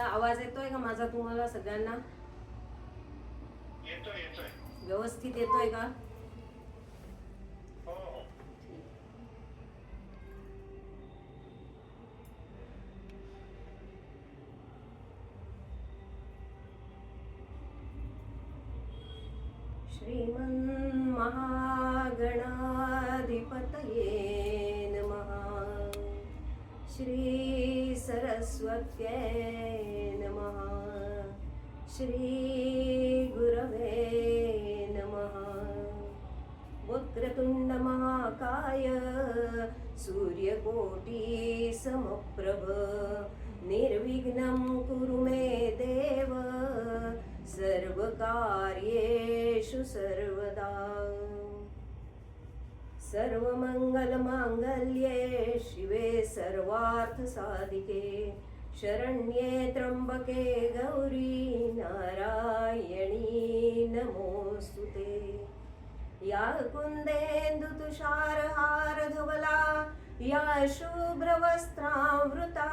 आता आवाज येतोय का माझा तुम्हाला सगळ्यांना? येतोय येतोय. व्यवस्थित येतोय का? हो हो. श्रीमन्महागणाधिपतये नमः। श्री सरस्वत्यै नमः। श्री गुरवे नमः। वक्रतुंड महाकाय सूर्यकोटि समप्रभ निर्विघ्नं कुरु मे देव सर्वकार्येषु सर्वदा। सर्वमंगलमांगल्ये शिवे सर्वार्थसाधिके शरण्ये त्र्यंबके गौरी नारायणी नमोस्तुते। या कुन्देन्दुतुषारहारधवला या शुभ्रवस्त्रावृता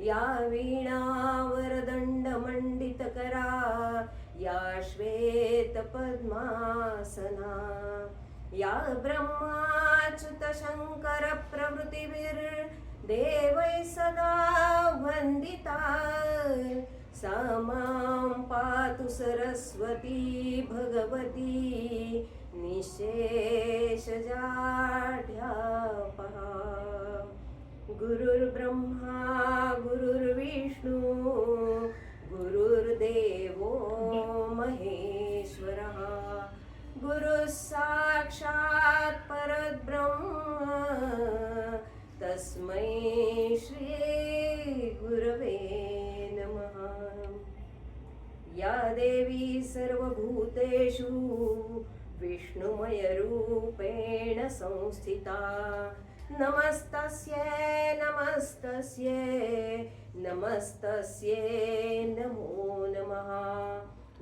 या वीणावरदण्डमण्डितकरा या श्वेतपद्मासना या ब्रह्माच्युतशङ्करप्रभृतिभिर्देवैः सदा वन्दिता सा मां पातु सरस्वती भगवती निःशेषजाड्यापहा। गुरुर्ब्रह्मा गुरुर्विष्णु गुरुर्देवो महेश्वरः गुरुः साक्षात् परब्रह्म तस्मै श्री गुरवे नमः। या देवी सर्वभूतेषु विष्णुमयरूपेण संस्थिता नमस्तस्यै नमस्तस्यै नमस्तस्यै नमो नमः।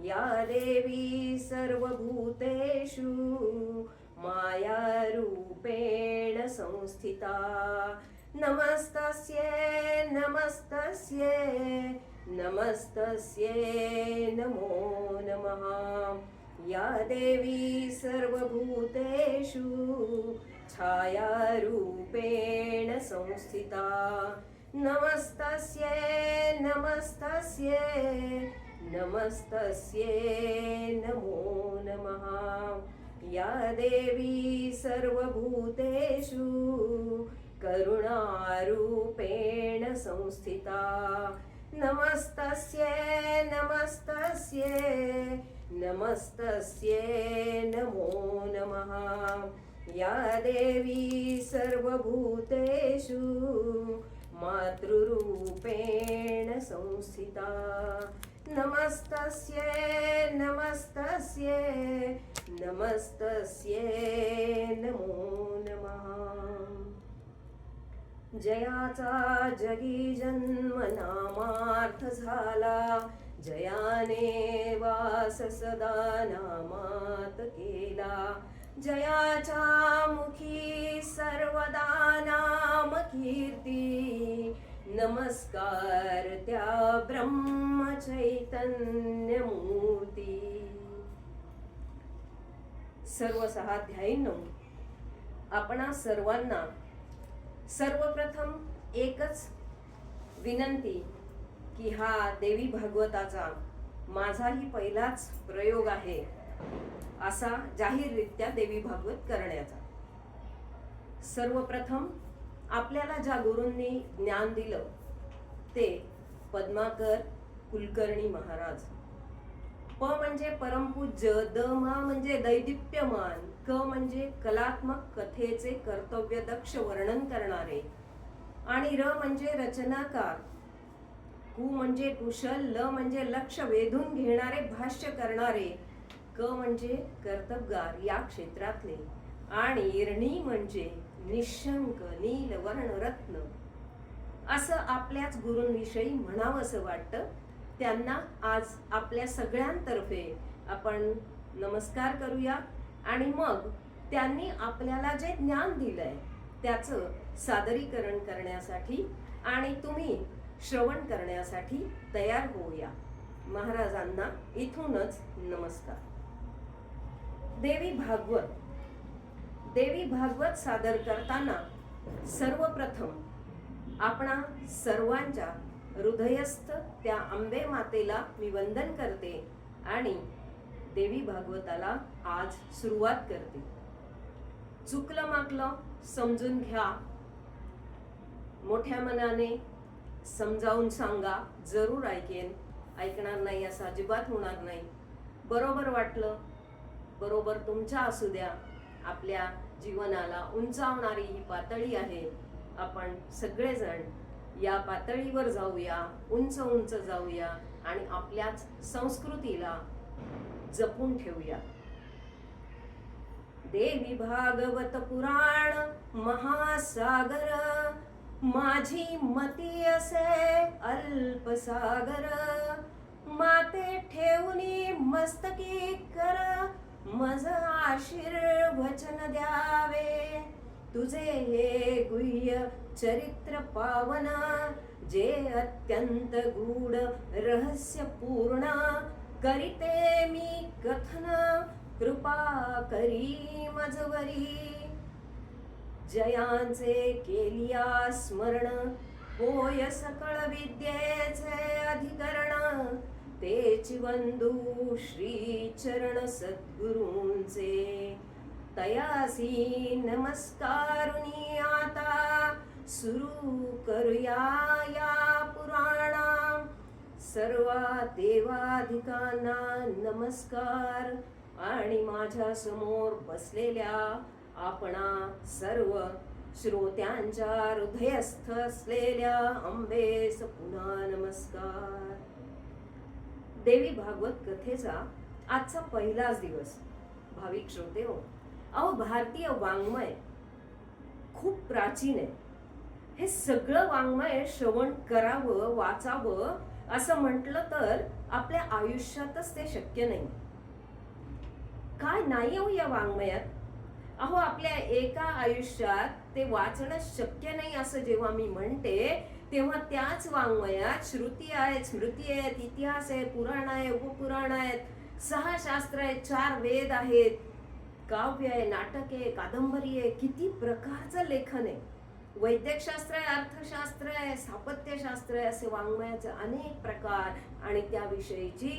या देवी सर्वभूतेषु मायारूपेण संस्थिता नमस्तस्यै नमस्तस्यै नमस्तस्यै नमो नमः। या देवी सर्वभूतेषु छायारूपेण संस्थिता नमस्तस्यै नमस्तस्यै नमस्तस्यै नमो नमः। या देवी सर्वभूतेषु करुणारूपेण संस्थिता नमस्तस्यै नमस्तस्यै नमस्तस्यै नमो नमः। या देवी सर्वभूतेषु मातृरूपेण संस्थिता नमस्तस्यै नमस्तस्यै नमस्तस्यै नमो नमः। जयाचा जगी जन्म नामार्थ झाला जयाने वास सदा नामात केला जयाच्या मुखी सर्वदा नाम कीर्ती नमस्कार त्या ब्रह्म चैतन्य मूर्ती। सर्व सहाध्यायींनो, आपणा सर्वांना सर्वप्रथम एकच विनंती की हा देवी भागवताचा माझाही पहिलाच प्रयोग आहे असा जाहीररित्या देवी भागवत करण्याचा। सर्वप्रथम आपल्याला ज्या गुरूंनी ज्ञान दिलं ते पद्माकर कुलकर्णी महाराज। प म्हणजे परमपूज्य, द मा म्हणजे दैदिप्यमान, क म्हणजे कलात्मक कथेचे कर्तव्यदक्ष वर्णन करणारे आणि र म्हणजे रचनाकार, कु म्हणजे कुशल, ल म्हणजे लक्ष वेधून घेणारे भाष्य करणारे, क म्हणजे कर्तबगार या क्षेत्रातले आणि णी म्हणजे निशंक नीलवर्ण रत्न असं आपल्याच गुरूंविषयी म्हणावंसं वाटतं। त्यांना आज आपल्या सगळ्यांतर्फे आपण नमस्कार करूया आणि मग त्यांनी आपल्याला जे ज्ञान दिलंय त्याचं सादरीकरण करण्यासाठी आणि तुम्ही श्रवण करण्यासाठी तयार होऊया. महाराजांना इथूनच नमस्कार. देवी भागवत सादर करताना सर्वप्रथम आपणा सर्वांच्या हृदयस्थ त्या अंबे मातेला मी वंदन करते आणि देवी भागवताला आज सुरुवात करते. चुकलं माकलं समजून घ्या, मोठ्या मनाने समजावून सांगा, जरूर ऐकेन. ऐकणार नाही असं अजिबात होणार नाही. बरोबर वाटलं, बरोबर तुमच्या असू द्या. आपल्या जीवनाला उंचावणारी ही पातळी आहे. आपण सगळेजण या पातळीवर जाऊया, उंच उंच जाऊया आणि आपल्याच संस्कृतीला जपून ठेवूया. देवी भागवत पुराण महासागर, माझी मती असे अल्पसागर. माते ठेवणी मस्तकी कर, मज आशीर्वचन द्यावे. तुझे हे गुह्य चरित्र पावन, जे अत्यंत गूढ रहस्य पूर्ण. करीते मी कथन, कृपा करी मजवरी. जयांचे केलिया स्मरण, होय सकळ विद्येचे अधिकरण. तेची वंदू श्री चरण सद्गुरूंचे, तयासी नमस्कारुनी आता सुरू करूया या पुराणा. सर्वा देवाधिकांना नमस्कार आणि माझ्या समोर बसलेल्या आपणा सर्व श्रोत्यांच्या हृदयस्थ असलेल्या अंबेस पुन्हा नमस्कार. देवी भागवत कथेचा आजचा पहिलाच दिवस. भाविक श्रोते हो, अहो भारतीय वाङ्मय खूप प्राचीन आहे. हे सगळं वाङ्मय श्रवण करावं, वाचावं असं म्हटलं तर आपल्या आयुष्यातच ते शक्य नाही. काय नाही हो या वाङ्मयात. अहो आपल्या एका आयुष्यात ते वाचणं शक्य नाही असं जेव्हा मी म्हणते, तेव्हा त्याच वाङ्मयात श्रुती आहेत, स्मृती आहेत, इतिहास आहे, पुराण आहे, उपपुराण आहेत, 6 शास्त्र आहेत, 4 वेद आहेत, काव्य आहे, नाटक आहे, कादंबरी आहे. किती प्रकारचं लेखन आहे. वैद्यकशास्त्र आहे, अर्थशास्त्र आहे, स्थापत्यशास्त्र आहे, असे वाङ्मयाचे अनेक प्रकार आणि त्याविषयीची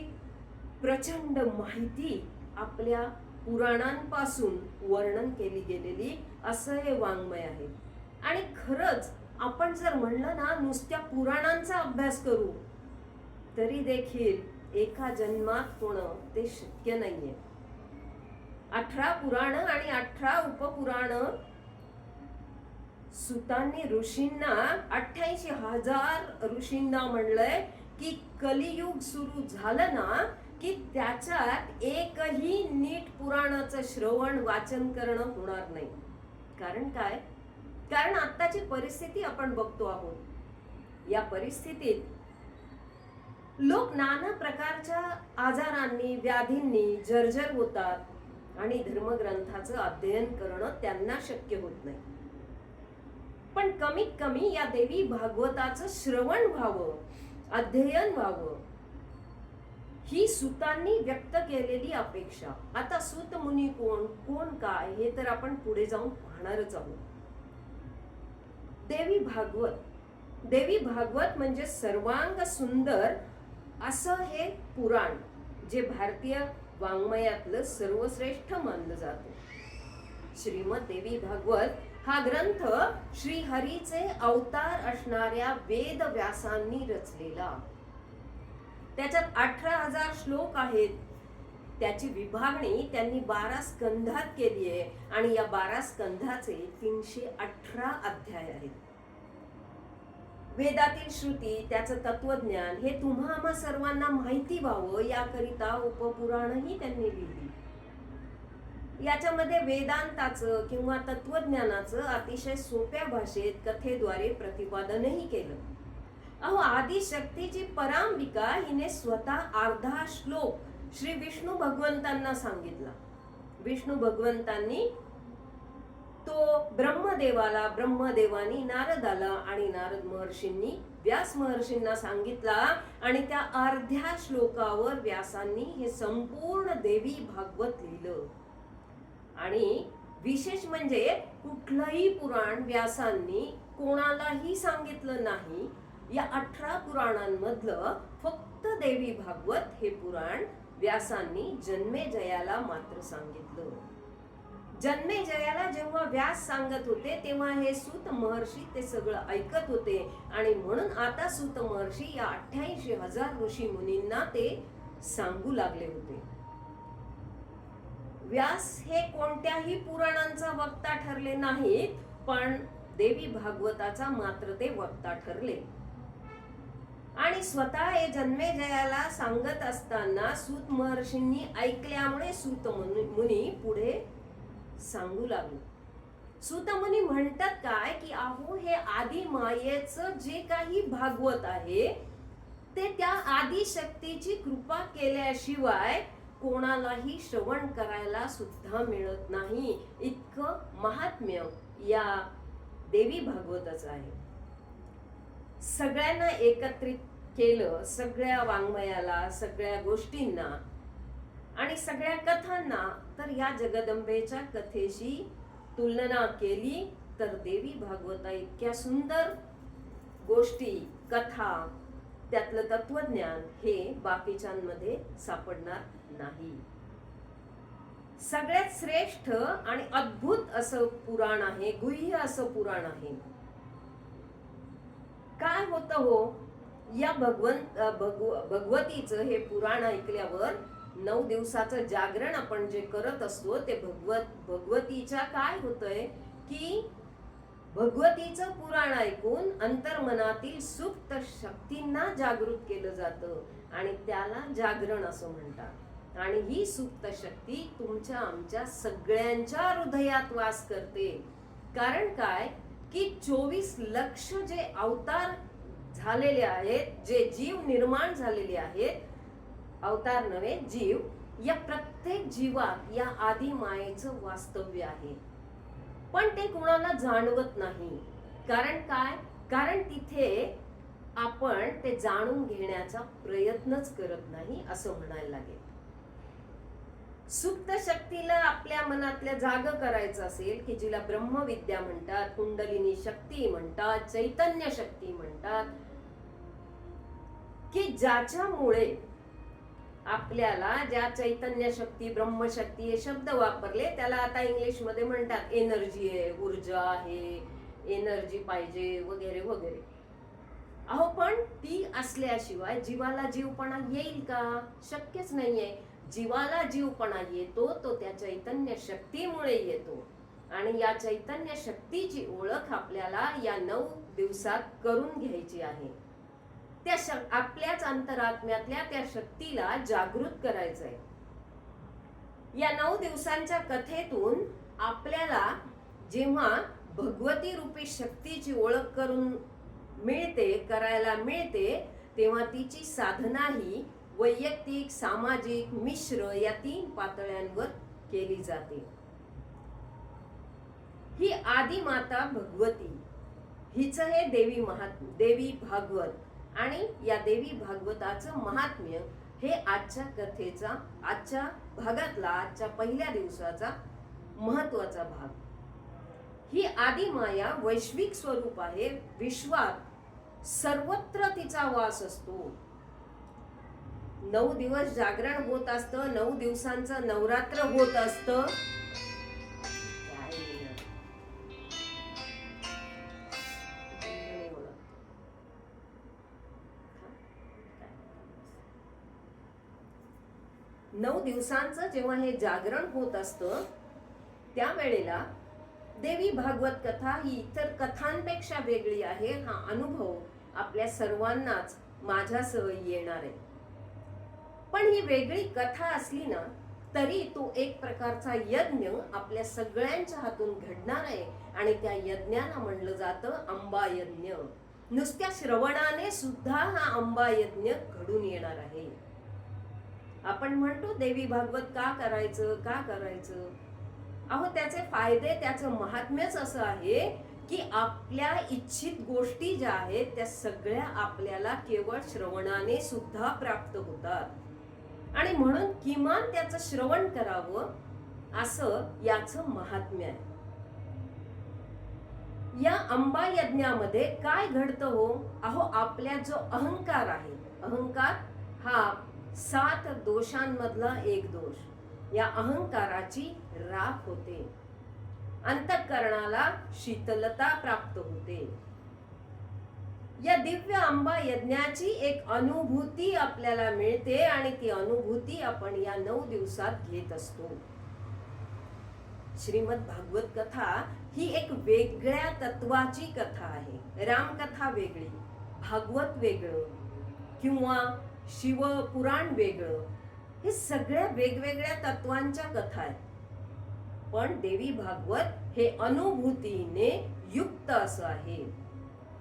प्रचंड माहिती आपल्या पुराणांपासून वर्णन केली गेलेली असं हे वाङ्मय आहे. आणि खरंच आपण जर म्हणलं ना नुसत्या पुराणांचा अभ्यास करू तरी देखील एका जन्मात होणं ते शक्य नाहीये. 18 पुराण आणि 18 उपपुराण सुतांनी ऋषींना 88,000 ऋषींना म्हणलंय की कलियुग सुरू झालं ना की त्याच्यात एकही नीट पुराणाचं श्रवण वाचन करणं होणार नाही. कारण काय? कारण आत्ताची परिस्थिती आपण बघतो आहोत. या परिस्थितीत लोक नाना प्रकारच्या आजारांनी, व्याधींनी जर्जर होतात आणि धर्मग्रंथाचं अध्ययन करणं त्यांना शक्य होत नाही. पण कमीत कमी या देवी भागवताचं श्रवण व्हावं, अध्ययन व्हावं, ही सुतांनी व्यक्त केलेली अपेक्षा. आता सूत मुनी कोण, कोण काय हे तर आपण पुढे जाऊन पाहणारच आहोत. देवी भागवत म्हणजे सर्वांग सुंदर असं हे पुराण, जे भारतीय वाङ्मयातलं सर्वश्रेष्ठ मानलं जातं. श्रीमद देवी भागवत हा ग्रंथ श्री हरीचे अवतार असणाऱ्या वेद व्यासांनी रचलेला. त्याच्यात 18,000 श्लोक आहेत. त्याची विभागणी त्यांनी 12 स्कंधात केली आहे आणि या 12 स्कंधाचे 318 अध्याय आहेत. वेदातील श्रुती, त्याचं तत्वज्ञान हे तुम्हा आम्हा सर्वांना माहिती व्हावं याकरिता उपपुराणही त्यांनी लिहिली. याच्यामध्ये वेदांताचं किंवा तत्वज्ञानाचं अतिशय सोप्या भाषेत कथेद्वारे प्रतिपादनही केलं. अहो आदिशक्तीची परांबिका हिने स्वतः अर्धा श्लोक श्री विष्णू भगवंतांना सांगितला. विष्णू भगवंतांनी तो ब्रह्मदेवानी नारदाला आणि नारद महर्षींनी व्यास महर्षींना सांगितला आणि त्या अर्ध्या श्लोकावर व्यासांनी हे संपूर्ण देवी भागवत लिहिलं. आणि विशेष म्हणजे कुठलंही पुराण व्यासांनी कोणालाही सांगितलं नाही. या 18 पुराणांमधलं फक्त देवी भागवत हे पुराण व्यासांनी जन्मेजयाला मात्र सांगितलं. जन्मेजयाला जेव्हा व्यास सांगत होते तेव्हा हे सूत महर्षी ते सगळं ऐकत होते आणि म्हणून आता सूत महर्षी या 88,000 ऋषी मुनींना ते सांगू लागले होते. व्यास हे कोणत्याही पुराणांचा वक्ता ठरले नाहीत, पण देवी भागवताचा मात्र ते वक्ता ठरले. आणि स्वतः हे जन्मेजयाला सांगत असताना सूत महर्षींनी ऐकल्यामुळे सूत मुनी पुढे सांगू लागले. सूत मुनी म्हणतात काय की अहो हे आदी मायेचं जे काही भागवत आहे ते त्या आदी शक्तीची कृपा केल्याशिवाय कोणालाही श्रवण करायला सुद्धा मिळत नाही. इतकं महात्म्य या देवी भागवताचं आहे. सगळ्यांना एकत्रित केलं, सगळ्या वाङ्मयाला, सगळ्या गोष्टींना आणि सगळ्या कथांना. तर या जगदंबेच्या कथेशी तुलना केली तर देवी भागवता इतक्या सुंदर गोष्टी, कथा, त्यातलं तत्वज्ञान हे बाकीच्यांमध्ये सापडणार नाही. सगळ्यात श्रेष्ठ आणि अद्भुत असं पुराण आहे, गुह्य असं पुराण आहे. काय होतं हो, या भगवतीचं हे पुराण ऐकल्यावर 9 दिवसाचं जागरण आपण जे करत असतो ते भगवतीच्या काय होतंय की भगवतीचं पुराण ऐकून अंतर्मनातील सुप्त शक्तींना जागृत केलं जातं आणि त्याला जागरण असं म्हणतात. आणि ही सुप्त शक्ती तुमच्या आमच्या सगळ्यांच्या हृदयात वास करते. कारण काय की 24 लक्ष जे अवतार झालेले आहेत, जे जीव निर्माण झालेले आहेत, अवतार नव्हे जीव, या प्रत्येक जीवात या आदी मायेचं वास्तव्य आहे. पण ते कोणाला जाणवत नाही. कारण काय, कारण तिथे आपण ते जाणून घेण्याचा प्रयत्नच करत नाही असं म्हणायला लागेल. सुप्त शक्तीला आपल्या मनातल्या जाग करायचं असेल की जिला ब्रह्मविद्या म्हणतात, कुंडलिनी शक्ती म्हणतात, चैतन्य शक्ती म्हणतात, की ज्याच्यामुळे आपल्याला ज्या चैतन्य शक्ती, ब्रह्मशक्ती हे शब्द वापरले त्याला आता इंग्लिश मध्ये म्हणतात एनर्जी आहे, ऊर्जा आहे, एनर्जी पाहिजे वगैरे वगैरे. अहो पण ती असल्याशिवाय जीवाला जीवपणा येईल का? शक्यच नाहीये. जीवाला जीवपणा येतो तो त्या चैतन्य शक्तीमुळे येतो. आणि या चैतन्य शक्तीची ओळख आपल्याला या 9 दिवसात करून घ्यायची आहे. त्या आपल्याच अंतरात्म्यातल्या त्या शक्तीला जागृत करायचंय. या 9 दिवसांच्या कथेतून आपल्याला जेव्हा भगवती रूपी शक्तीची ओळख करून करायला मिळते तेव्हा तिची साधना ही वैयक्तिक, सामाजिक, मिश्र या 3 पातळ्यांवर केली जाते. ही आदी माता भगवती, हिचं हे देवी भागवत आणि या देवी भागवताचं महात्म्य हे आजच्या कथेचा, आजच्या भागातला, आजच्या पहिल्या दिवसाचा महत्वाचा भाग. ही आदी माया वैश्विक स्वरूप आहे. विश्वात सर्वत्र तिचा वास असतो. 9 दिवस जागरण होत असतं, 9 दिवसांचं नवरात्र होत असतं. 9 दिवसांचं जेव्हा हे जागरण होत असतं त्यावेळेला देवी भागवत कथा ही इतर कथांपेक्षा वेगळी आहे. हा अनुभव आपल्या सर्वांनाच माझ्यासह येणार आहे. पण ही वेगळी कथा असली ना तरी तो एक प्रकारचा यज्ञ आपल्या सगळ्यांच्या हातून घडणार आहे आणि त्या यज्ञाला म्हणलं जातं अंबा यज्ञ. नुसत्या श्रवणाने सुद्धा हा अंबा यज्ञ घडून येणार आहे. आपण म्हणतो देवी भागवत का करायचं, का करायचं? अहो त्याचे फायदे, त्याचं महात्म्यच असं आहे की आपल्या इच्छित गोष्टी ज्या आहेत त्या सगळ्या आपल्याला केवळ श्रवणाने सुद्धा प्राप्त होतात आणि म्हणून किमान त्याचं श्रवण करावं असं याचं महात्म्य आहे. या अंबा यज्ञामध्ये काय घडतं हो? अहो आपल्या जो अहंकार आहे, अहंकार हा 7 दोषांमधला एक दोष, या अहंकाराची राख होते, अंतःकरणाला शीतलता प्राप्त होते. या दिव्य अंबा यज्ञाची एक अनुभूती आपल्याला मिळते आणि ती अनुभूती आपण या 9 दिवसात घेत असतो. श्रीमद भागवत कथा ही एक वेगळ्या तत्वाची कथा आहे. रामकथा वेगळी, भागवत वेगळं किंवा शिवपुराण वेगळं, हे सगळ्या वेगवेगळ्या तत्वांच्या कथा आहेत. पण देवी भागवत हे अनुभूतीने युक्त असं आहे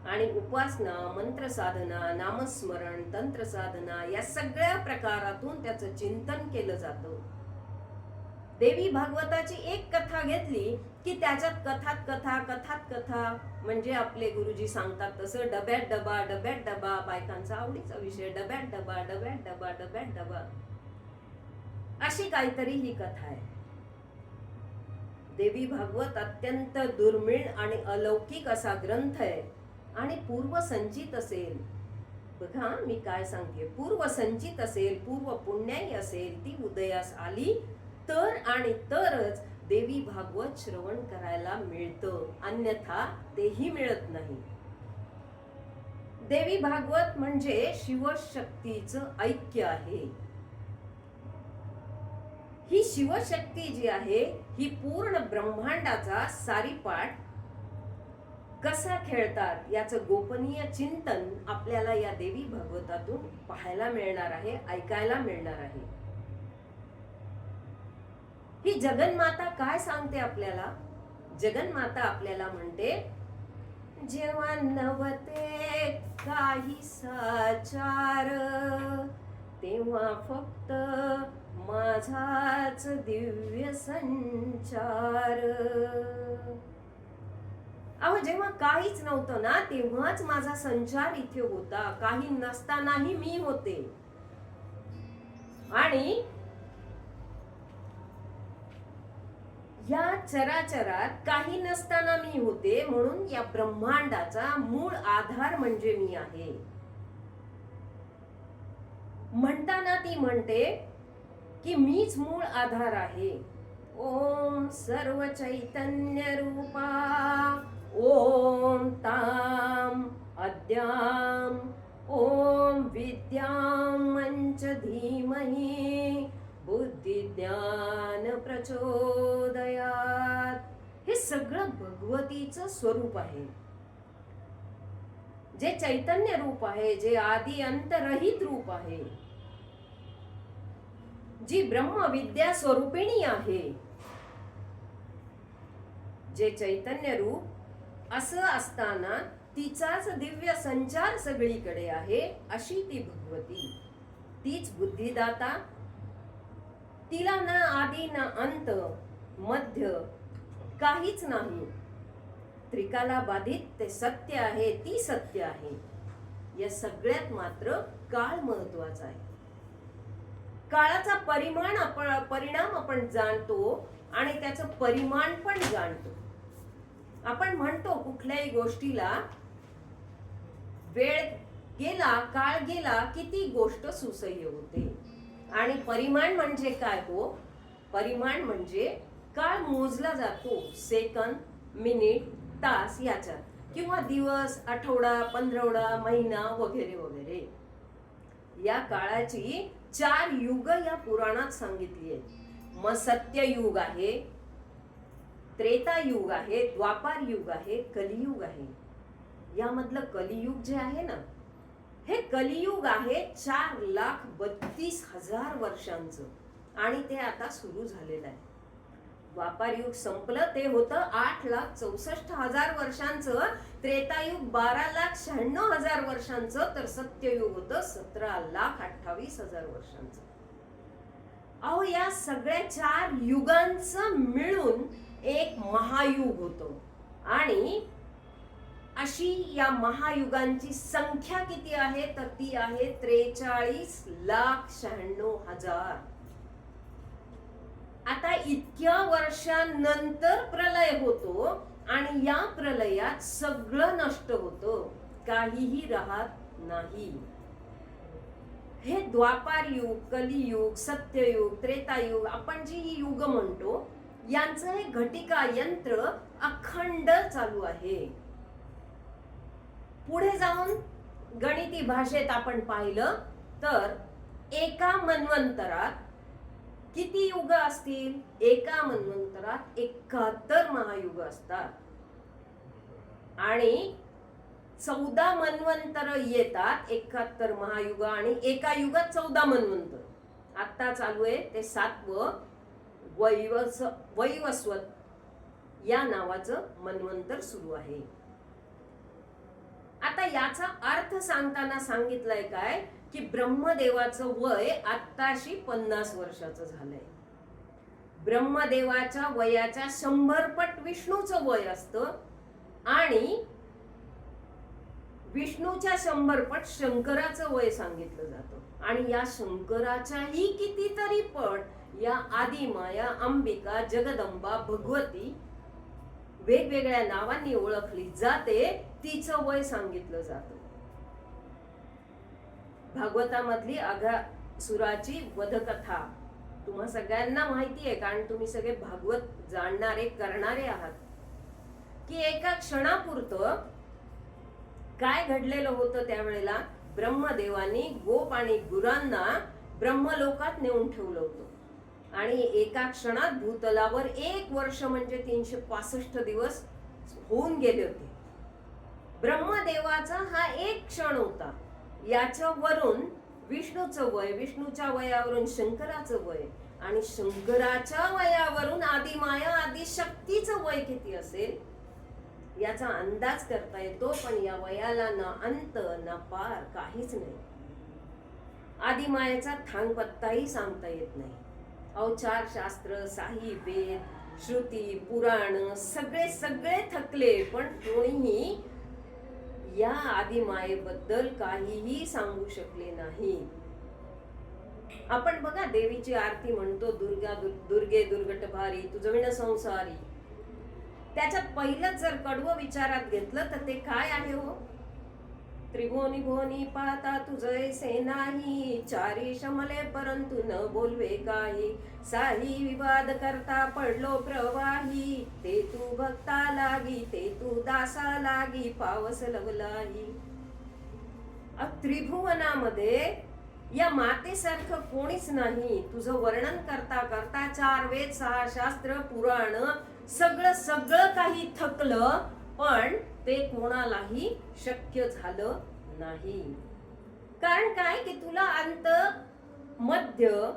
आणि उपासना, मंत्र साधना, नामस्मरण, तंत्र साधना या सगळ्या प्रकारातून त्याचं चिंतन केलं जातं. देवी भागवताची एक कथा घेतली की त्याच्यात कथात कथा, कथात कथा, म्हणजे आपले गुरुजी सांगतात तसं डब्यात डबा, डब्यात डबा, बायकांचा आवडीचा विषय, डब्यात डबा, डब्यात डबा, डब्यात डबा, अशी काहीतरी ही कथा आहे. देवी भागवत अत्यंत दुर्मिळ आणि अलौकिक असा ग्रंथ आहे आणि पूर्वसंचित असेल. बघा मी काय सांगते, पूर्वसंचित असेल, पूर्व पुण्याई असेल, ती उदयास आली तर आणि तरच देवी भागवत श्रवण करायला मिळतं, अन्यथा तेही मिळत नाही. देवी भागवत म्हणजे शिवशक्तीचं ऐक्य आहे. ही शिवशक्ती जी आहे ही पूर्ण ब्रह्मांडाचा सारीपाट कसा खेळतात याचं गोपनीय चिंतन आपल्याला या देवी भागवतातून पाहायला मिळणार आहे, ऐकायला मिळणार आहे. ही जगन्माता काय सांगते आपल्याला? जगन्माता आपल्याला म्हणते, जेव्हा नवते काही साचार, तेव्हा फक्त माझाच दिव्य संचार. अहो जेव्हा काहीच नव्हतं ना तेव्हाच माझा संचार इथे होता, काही नसतानाही मी होते. आणि या चराचरात काही नसताना मी होते, म्हणून या ब्रह्मांडाचा मूळ आधार म्हणजे मी आहे. म्हणताना ती म्हणते की मीच मूळ आधार आहे. ओम सर्व चैतन्य रूपा, ओम ताम अद्याम, ओम विद्याम मंच धीमहि बुद्धी ज्ञान प्रचोदयात. हे सगळं भगवतीचं स्वरूप आहे, जे चैतन्य रूप आहे, जे आदि अंतरहित रूप आहे, जी ब्रह्मविद्या स्वरूपिणी आहे. जे चैतन्य रूप असं असताना तिचाच दिव्य संचार सगळीकडे आहे, अशी ती भगवती. तीच बुद्धिदाता, तिला ना आदि ना अंत मध्य काहीच नाही. त्रिकाला बाधित ते सत्य आहे, ती सत्य आहे. या सगळ्यात मात्र काळ महत्वाचा आहे. काळाचा परिणाम आपण जाणतो आणि त्याचं परिमाण पण जाणतो. आपण म्हणतो कुठल्याही गोष्टीला वेळ गेला, काळ गेला की ती गोष्ट सुसह्य होते. आणि परिमाण म्हणजे काय हो? परिमाण म्हणजे काळ मोजला जातो सेकंद, मिनिट, तास याच्यात, किंवा दिवस, आठवडा, पंधरवडा, महिना वगैरे वगैरे. या काळाची 4 युग या पुराणात सांगितली आहेत. मग सत्ययुग आहे, त्रेतायुग आहे, द्वापार युग आहे, कलियुग आहे. यामधलं कलियुग जे आहे ना, हे कलियुग आहे 4,32,000 वर्षांचं आणि ते आता सुरू झालेलं आहे. द्वापार युग संपलं ते होतं 8,64,000 वर्षांचं, त्रेतायुग 12,96,000 वर्षांचं, तर सत्ययुग होतं 17,28,000 वर्षांचं. अहो या सगळ्या 4 युगांचं मिळून एक महायुग होतं. आणि अशी या महायुगांची संख्या किती आहे तर ती आहे 43,96,000. आता इतक्या वर्षांनंतर प्रलय होतो आणि या प्रलयात सगळं नष्ट होतं, काहीही राहत नाही. हे द्वापार युग, कलियुग, सत्ययुग, त्रेतायुग, आपण जी ही युग म्हणतो, यांचं हे घटिका यंत्र अखंड चालू आहे. पुढे जाऊन गणिती भाषेत आपण पाहिलं तर एका मन्वंतरात किती युग असतील? एका मन्वंतरात 71 महायुग असतात आणि 14 मन्वंतर येतात. 71 महायुग आणि एका युगात 14 मन्वंतर. आता चालू आहे ते 7वं वैवस्वत या नावाचं मन्वंतर सुरू आहे. आता याचा अर्थ सांगताना सांगितलंय काय की ब्रह्मदेवाचं वय आत्ताशी 50 वर्षाचं झालंय. ब्रह्मदेवाच्या वयाच्या 100 पट विष्णूचं वय असतं आणि विष्णूच्या 100 पट शंकराचं वय सांगितलं जातं. आणि या शंकराच्याही कितीतरी पट या आदिमाया, अंबिका, जगदंबा, भगवती वेगवेगळ्या नावांनी ओळखली जाते, तिचं वय सांगितलं जातं. भागवतामधली अघासुराची वधकथा तुम्हा सगळ्यांना माहिती आहे, कारण तुम्ही सगळे भागवत जाणणारे करणारे आहात. की एका क्षणापुरतं काय घडलेलं होतं त्यावेळेला, ब्रह्मदेवानी गोप आणि गुरांना ब्रह्मलोकात नेऊन ठेवलं होतं आणि एका क्षणात भूतलावर 1 वर्ष म्हणजे 365 दिवस होऊन गेले होते. ब्रह्मदेवाचा हा एक क्षण होता. याच्यावरून विष्णूचं वय, विष्णूच्या वयावरून शंकराचं वय आणि शंकराच्या वयावरून आदिमाया, आदिशक्तीचं वय किती असेल याचा अंदाज करता येतो. पण या वयाला ना अंत ना पार काहीच नाही. आदिमायेचा थांगपत्ताही सांगता येत नाही. अहो 4 शास्त्र, 6 वेद, श्रुती, पुराण सगळे थकले, पण कोणीही या आदिमायेबद्दल काहीही सांगू शकले नाही. आपण बघा देवीची आरती म्हणतो, दुर्गे दुर्गट भारी तुझं विण संसारी. त्याच्यात पहिलं जर कडवं विचारात घेतलं तर ते काय आहे हो? त्रिभुवनी भुवनी पाहता तुझैसे नाही, 4 शमले परंतु न बोलवे काही, साही विवाद करता पडलो प्रवाही, ते तू भक्ता लागी ते तू दासा लागी, पावस लवलाही. त्रिभुवनामध्ये या मातेसारखं कोणीच नाही. तुझं वर्णन करता करता 4 वेद, 6 शास्त्र, पुराण सगळं काही थकलं, पण ते कोणालाही शक्य झालं नाही. कारण काय की तुला अंत, मध्य,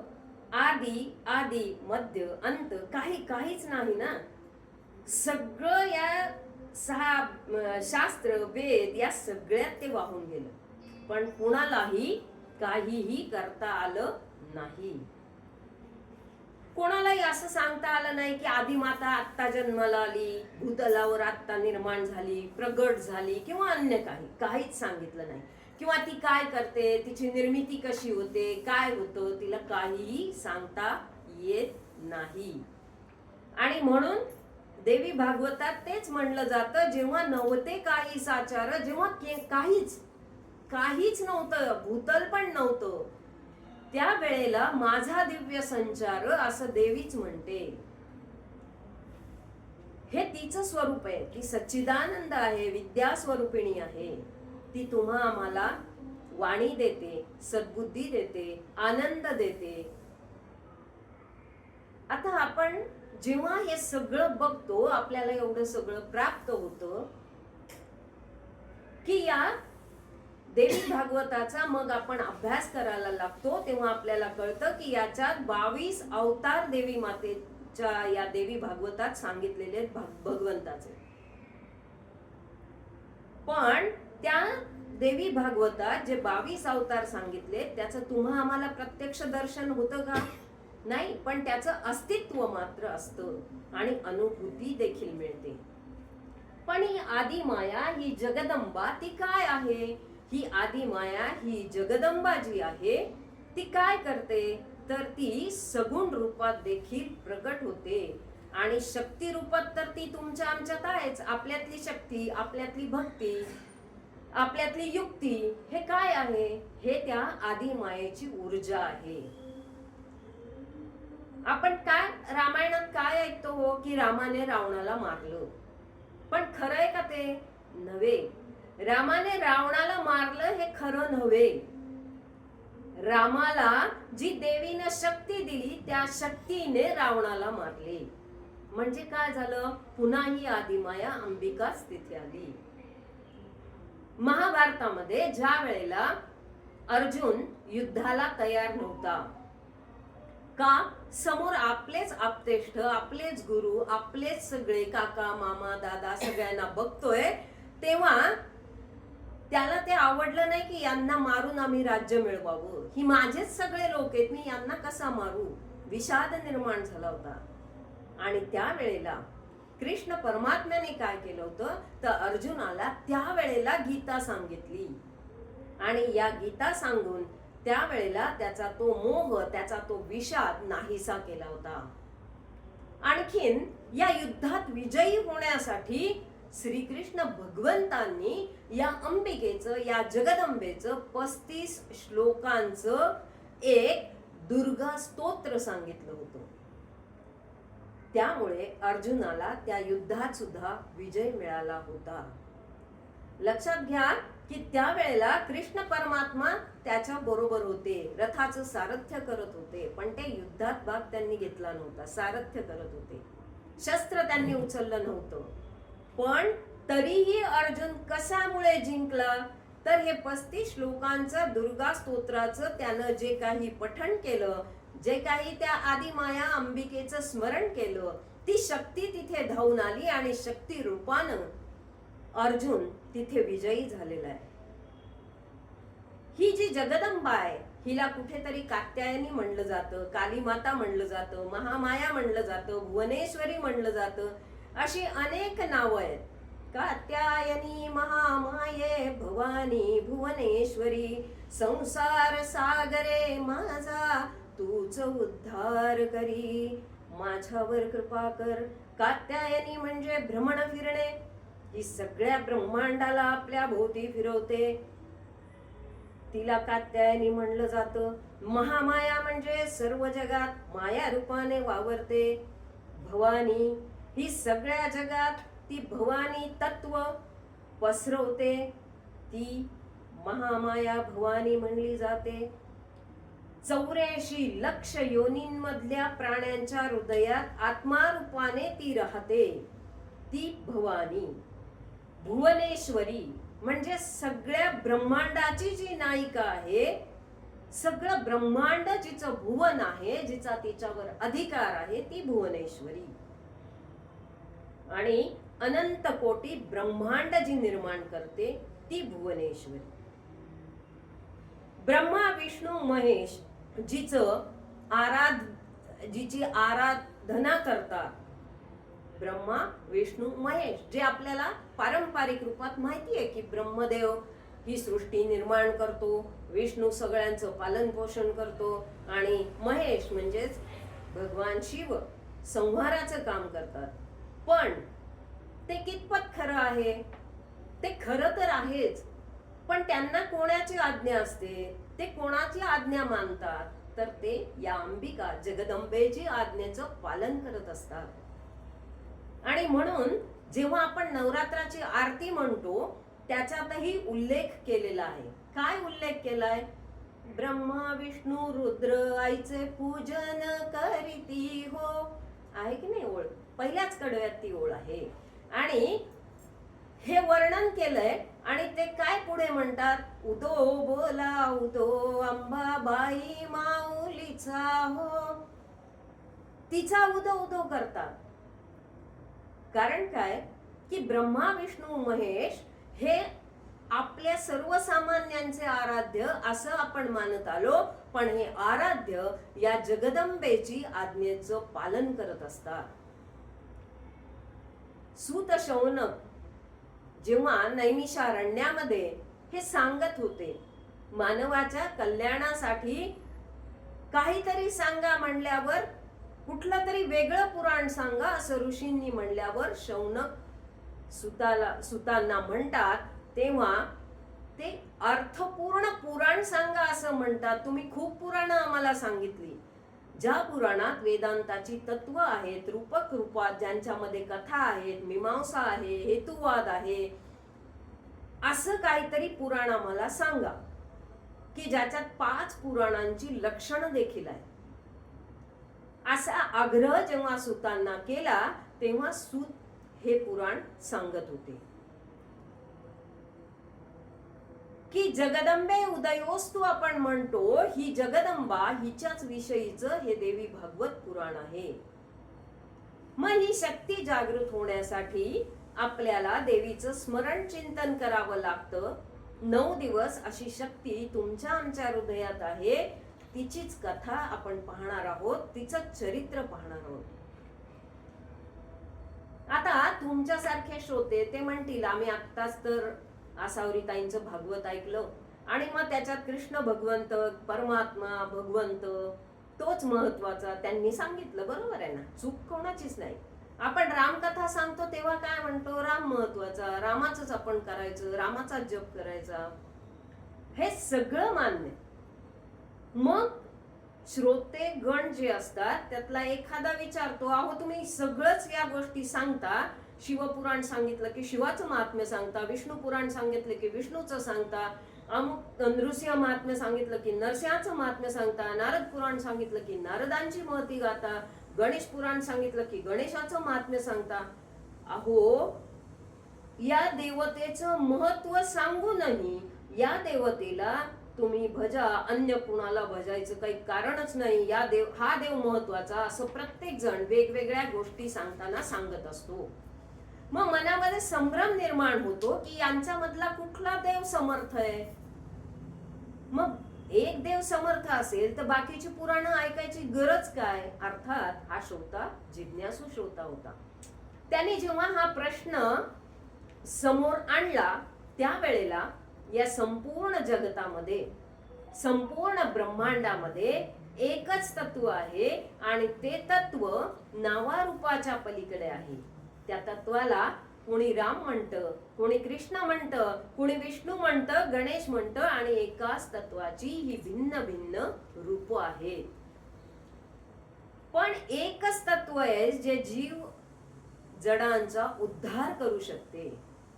आदी मध्य अंत काहीच नाही ना. सगळं या 6 शास्त्र, वेद या सगळ्यात ते वाहून गेलं, पण कोणालाही काहीही करता आलं नाही. कोणालाही असं सांगता आलं नाही की आदिमाता आत्ता जन्माला आली, भूतलावर आत्ता निर्माण झाली, प्रगट झाली किंवा अन्य काहीच सांगितलं नाही. किंवा ती काय करते, तिची निर्मिती कशी होते, काय होतं, तिला काहीही सांगता येत नाही. आणि म्हणून देवी भागवतात तेच म्हणलं जातं, जेव्हा नव्हते काही साचार, जेव्हा काहीच नव्हतं, भूतल पण नव्हतं, त्या वेळेला माझा दिव्य संचार असं देवीच म्हणते. हे तिचं स्वरूप आहे. ती सच्चिदानंद आहे, विद्या स्वरूपिणी आहे. ती तुम्हा आम्हाला वाणी देते, सद्बुद्धी देते, आनंद देते. आता आपण जेव्हा हे सगळं बघतो, आपल्याला एवढं सगळं प्राप्त होतं की या देवी भागवताचा मग आपण अभ्यास करायला लागतो, तेव्हा आपल्याला कळतं की याच्यात 22 अवतार देवी मातेच्या या देवी भागवतात सांगितलेले भगवंताचे. पण त्या देवी भागवतात जे 22 अवतार सांगितले त्याचं तुम्हा आम्हाला प्रत्यक्ष दर्शन होतं का? नाही, पण त्याचं अस्तित्व मात्र असतं आणि अनुभूती देखील मिळते. पण ही आदिमाया, ही जगदंबा, ती काय आहे? ही आदिमाया, ही जगदंबा जी आहे ती काय करते? तर ती सगुण रूपात देखील प्रकट होते आणि शक्ती रूपात तर ती तुमच्या आमच्यात आहेच. आपल्यातली शक्ती, आपल्यातली भक्ती, आपल्यातली युक्ती, हे काय आहे? हे त्या आदिमायेची ऊर्जा आहे. आपण काय रामायणात काय ऐकतो हो, की रामाने रावणाला मारलं. पण खरं आहे का ते? नव्हे. रामाने रावणाला मारलं हे खरं नव्हे. रामाला जी देवीनं शक्ती दिली त्या शक्तीने रावणाला मारले. म्हणजे काय झालं? पुन्हा ही आदिमाया अंबिकाच तिथे आली. महाभारतामध्ये ज्या वेळेला अर्जुन युद्धाला तयार नव्हता, का? समोर आपलेच आप्तेष्ट, आपलेच गुरु, आपलेच सगळे काका मामा दादा सगळ्यांना बघतोय, तेव्हा त्याला ते आवडलं नाही की यांना मारून आम्ही राज्य मिळवावं. ही माझेच सगळे लोक आहेत, मी यांना कसा मारू? विषाद निर्माण झाला होता. आणि त्यावेळेला कृष्ण परमात्म्याने काय केलं होतं, तर अर्जुनाला त्यावेळेला गीता सांगितली आणि या गीता सांगून त्यावेळेला त्याचा तो मोह, त्याचा तो विषाद नाहीसा केला होता. आणखीन या युद्धात विजयी होण्यासाठी श्रीकृष्ण भगवंतांनी या अंबिकेचं, या जगदंबेचं 35 श्लोकांचं एक दुर्गा स्तोत्र सांगितलं होतं. त्यामुळे अर्जुनाला त्या युद्धात सुद्धा विजय मिळाला होता. लक्षात घ्या की त्यावेळेला कृष्ण परमात्मा त्याच्या बरोबर होते, रथाचं सारथ्य करत होते, पण ते युद्धात भाग त्यांनी घेतला नव्हता, सारथ्य करत होते, शस्त्र त्यांनी उचललं नव्हतं. पण तरीही अर्जुन कशामुळे जिंकला? तर हे 35 श्लोकांचं दुर्गा स्तोत्राचं त्यानं जे काही पठण केलं, जे काही त्या आदिमाया अंबिकेचं स्मरण केलं, ती शक्ती तिथे धावून आली आणि शक्ती रूपानं अर्जुन तिथे विजयी झालेला आहे. ही जी जगदंबा आहे हिला कुठेतरी कात्यायनी म्हणलं जातं, कालीमाता म्हणलं जातं, महामाया म्हणलं जातं, भुवनेश्वरी म्हणलं जातं, अशी अनेक नावं आहेत. कात्यायनी, महामाये, भवानी, भुवनेश्वरी, संसार सागरे माझा तूच उद्धार करी, माझ्यावर कृपा कर. कात्यायनी म्हणजे भ्रमण फिरणे, ही सगळ्या ब्रह्मांडाला आपल्या भोवती फिरवते, तिला कात्यायनी म्हणलं जातं. महामाया म्हणजे सर्व जगात माया रूपाने वावरते. भवानी ही सगळ्या जगात ती भवानी तत्व पसरवते, ती महामाया भवानी म्हणली जाते. 84 लक्ष योनींमधल्या प्राण्यांच्या हृदयात आत्मारूपाने ती राहते, ती भवानी. भुवनेश्वरी म्हणजे सगळ्या ब्रह्मांडाची जी नायिका आहे, सगळं ब्रह्मांड जिचं भुवन आहे, जिचा तिच्यावर अधिकार आहे, ती भुवनेश्वरी. आणि अनंत कोटी ब्रह्मांड जी निर्माण करते ती भुवनेश्वरी. ब्रह्मा विष्णू महेश जिची आराधना करतात, ब्रह्मा विष्णू महेश, जे आपल्याला पारंपरिक रूपात माहिती आहे की ब्रह्मदेव ही सृष्टी निर्माण करतो, विष्णू सगळ्यांचं पालन पोषण करतो आणि महेश म्हणजेच भगवान शिव संहाराचं काम करतात. पण ते कितपत खरं आहे? ते खरं तर आहेच, पण त्यांना कोणाची आज्ञा असते? ते कोणाची आज्ञा मानतात? तर ते या अंबिका जगदंबेची आज्ञेचं पालन करत असतात. आणि म्हणून जेव्हा आपण नवरात्राची आरती म्हणतो त्याच्यातही उल्लेख केलेला आहे. काय उल्लेख केलाय? ब्रह्मा विष्णू रुद्र आईचे पूजन करीती हो, आहे की नाही ओळ? पहिल्याच कडव्यात ती ओळ आहे. आणि हे वर्णन केलंय आणि ते काय पुढे म्हणतात? उदो बोला उदो अंबाबाई माऊलीचा हो, तिचा उदो उदो करतात. कारण काय की ब्रह्मा विष्णू महेश हे आपल्या सर्वसामान्यांचे आराध्य असं आपण मानत आलो, पण हे आराध्य या जगदंबेची आज्ञेचं पालन करत असतात. सूत शौनक जेव्हा नैमिषारण्यामध्ये हे सांगत होते, मानवाच्या कल्याणासाठी काहीतरी सांगा म्हणल्यावर, कुठलं तरी वेगळं पुराण सांगा असं ऋषींनी म्हणल्यावर शौनक सुतांना म्हणतात, तेव्हा ते अर्थपूर्ण पुराण सांगा असं म्हणतात. तुम्ही खूप पुराणं आम्हाला सांगितली, ज्या पुराणात वेदांताची तत्व आहेत, रूपक रूपात ज्यांच्यामध्ये कथा आहेत, मीमांसा आहे, हेतुवाद आहे, असं काहीतरी पुराण आम्हाला सांगा की ज्याच्यात 5 पुराणांची लक्षणं देखील आहे. असा आग्रह जेव्हा सूतांना केला, तेव्हा सूत हे पुराण सांगत होते की जगदंबे उदयोस्तु आपण म्हणतो, ही जगदंबा हिच्याच विषयीचं हे देवी भागवत पुराण आहे. मग ही शक्ती जागृत होण्यासाठी आपल्याला देवीचं स्मरण चिंतन करावं लागतं. 9 दिवस अशी शक्ती तुमच्या आमच्या हृदयात आहे. तिचीच कथा आपण पाहणार आहोत, तिचं चरित्र पाहणार आहोत. आता तुमच्यासारखे श्रोते ते म्हणतील, आम्ही आत्ताच तर आसावरीताईंचं भागवत ऐकलं आणि मग त्याच्यात कृष्ण भगवंत, परमात्मा भगवंत तोच महत्वाचा त्यांनी सांगितलं. बरोबर आहे ना, चूक कोणाचीच नाही. आपण रामकथा सांगतो तेव्हा काय म्हणतो, राम महत्वाचा, रामाचंच आपण करायचं, रामाचा जप करायचा, हे सगळं मान्य. मग श्रोते गण जे असतात त्यातला एखादा विचारतो, अहो तुम्ही सगळंच या गोष्टी सांगता, शिवपुराण सांगितलं की शिवाचं महात्म्य सांगता, विष्णू पुराण सांगितलं की विष्णूचं सांगता, अमुक नृसिंह महात्म्य सांगितलं की नरसिंहाचं महात्म्य सांगता, नारद पुराण सांगितलं की नारदांची महती गाता, गणेश पुराण सांगितलं की गणेशाचं महात्म्य सांगता. अहो या देवतेचं महत्व सांगूनही या देवतेला तुम्ही भजा, अन्य कुणाला भजायचं काही कारणच नाही, हा देव महत्वाचा, असं प्रत्येक जण वेगवेगळ्या गोष्टी सांगताना सांगत असतो. मग मनामध्ये संभ्रम निर्माण होतो की यांच्या मधला कुठला देव समर्थ आहे. मग एक देव समर्थ असेल तर बाकीची पुराणं ऐकायची गरज काय. अर्थात हा श्रोता जिज्ञासू श्रोता होता. त्याने जेव्हा हा प्रश्न समोर आणला, त्यावेळेला या संपूर्ण जगतामध्ये, संपूर्ण ब्रह्मांडामध्ये एकच तत्व आहे आणि ते तत्व नावारूपाच्या पलीकडे आहे. त्या तत्वाला कोणी राम म्हणतं, कोणी कृष्ण म्हणतं, कोणी विष्णू म्हणतं, गणेश म्हणतं, आणि एकाच तत्वाची ही भिन्न भिन्न रूप आहेत. पण एकच तत्व आहे जे जीव जडांचा उद्धार करू शकते.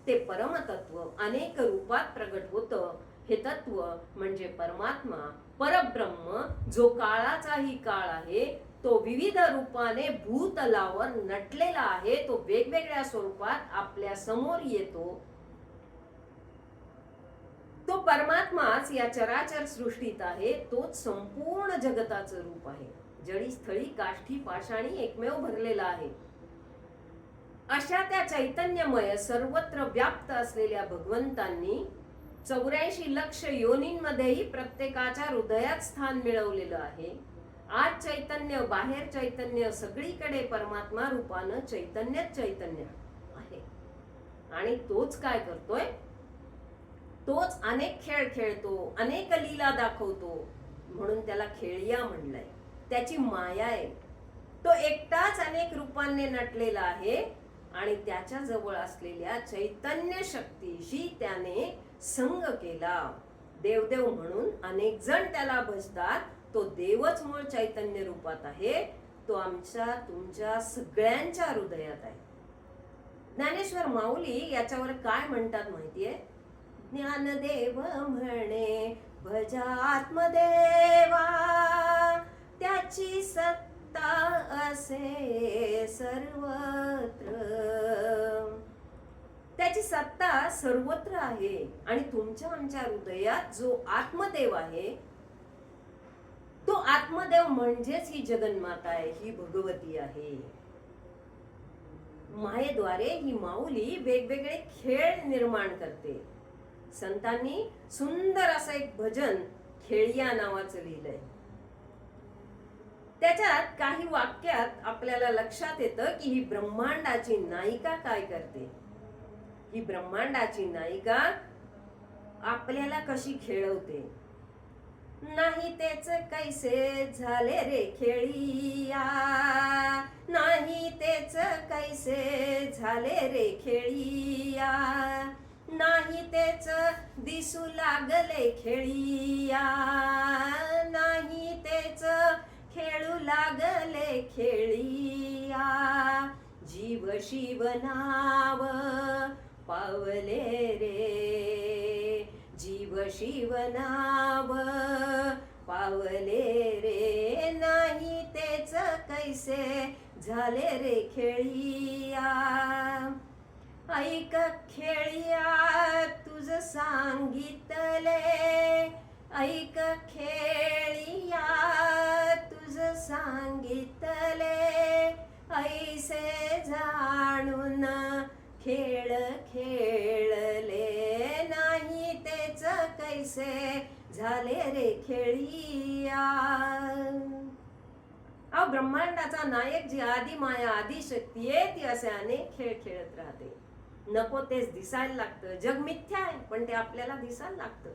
ते परमतत्व अनेक रूपात प्रगट होतं. हे तत्व म्हणजे परमात्मा, परब्रह्म, जो काळाचाही काळ आहे, तो विविध रूपाने भूतलावर नटलेला आहे. तो वेगवेगळ्या स्वरूपात आपल्या समोर येतो. तो परमात्माच या चराचर सृष्टीत आहे. तोच संपूर्ण जगताचं रूप आहे. जडी, स्थळी, काष्ठी, पाषाणी एकमेव भरलेला आहे. अशा त्या चैतन्यमय सर्वत्र व्याप्त असलेल्या भगवंतांनी 84 लक्ष योनींमध्येही प्रत्येकाच्या हृदयात स्थान मिळवलेलं आहे. आज चैतन्य, बाहेर चैतन्य, सगळीकडे परमात्मा रूपानं चैतन्यच चैतन्य आहे. आणि तोच काय करतोय, तोच अनेक खेळ खेळतो, अनेक लीला दाखवतो, म्हणून त्याला खेळिया म्हणलंय. त्याची माया आहे. तो एकटाच अनेक रूपांनी नटलेला आहे आणि त्याच्या जवळ असलेल्या चैतन्य शक्तीशी त्याने संग केला. देवदेव म्हणून अनेक जण त्याला भजतात. तो देवच मूळ चैतन्य रूपात आहे. तो आमच्या तुमच्या सगळ्यांच्या हृदयात आहे. ज्ञानेश्वर माऊली याच्यावर काय म्हणतात माहितीये, ज्ञानदेव म्हणे भजा आत्मदेवा, त्याची सत्ता असे सर्वत्र. त्याची सत्ता सर्वत्र आहे आणि तुमच्या आमच्या हृदयात जो आत्मदेव आहे, तो आत्मदेव म्हणजेच ही जगन्माता आहे, ही भगवती आहे. मायेद्वारे ही माऊली वेगवेगळे खेळ निर्माण करते. संतांनी सुंदर असं एक भजन खेळिया नावाचं लिहिलंय. त्याच्यात काही वाक्यात आपल्याला लक्षात येतं की ही ब्रह्मांडाची नायिका काय करते. ही ब्रह्मांडाची नायिका आपल्याला कशी खेळवते. नाही तेच कैसे झाले रे खेळिया, नाही तेच कैसे झाले रे खेळिया, नाही तेच दिसू लागले खेळिया, नाही तेच खेळू लागले खेळिया, जीव शिव नाव पावले रे, जीव शिव नाव पावले रे, नाही तेच कैसे झाले रे खेळिया. ऐक खेळिया तुझ सांगितले, ऐक खेळिया तुझ सांगितले, ऐसे जाणून खेळ खेळले, नाही तेच कैसे झाले रे खेळिया. ब्रह्मांडाचा नायक जी आदी माया आदी शक्ती आहे ती असे अनेक खेळ खेळत राहते. नको तेच दिसायला लागतं. जग मिथ्या आहे पण ते आपल्याला दिसायला लागतं.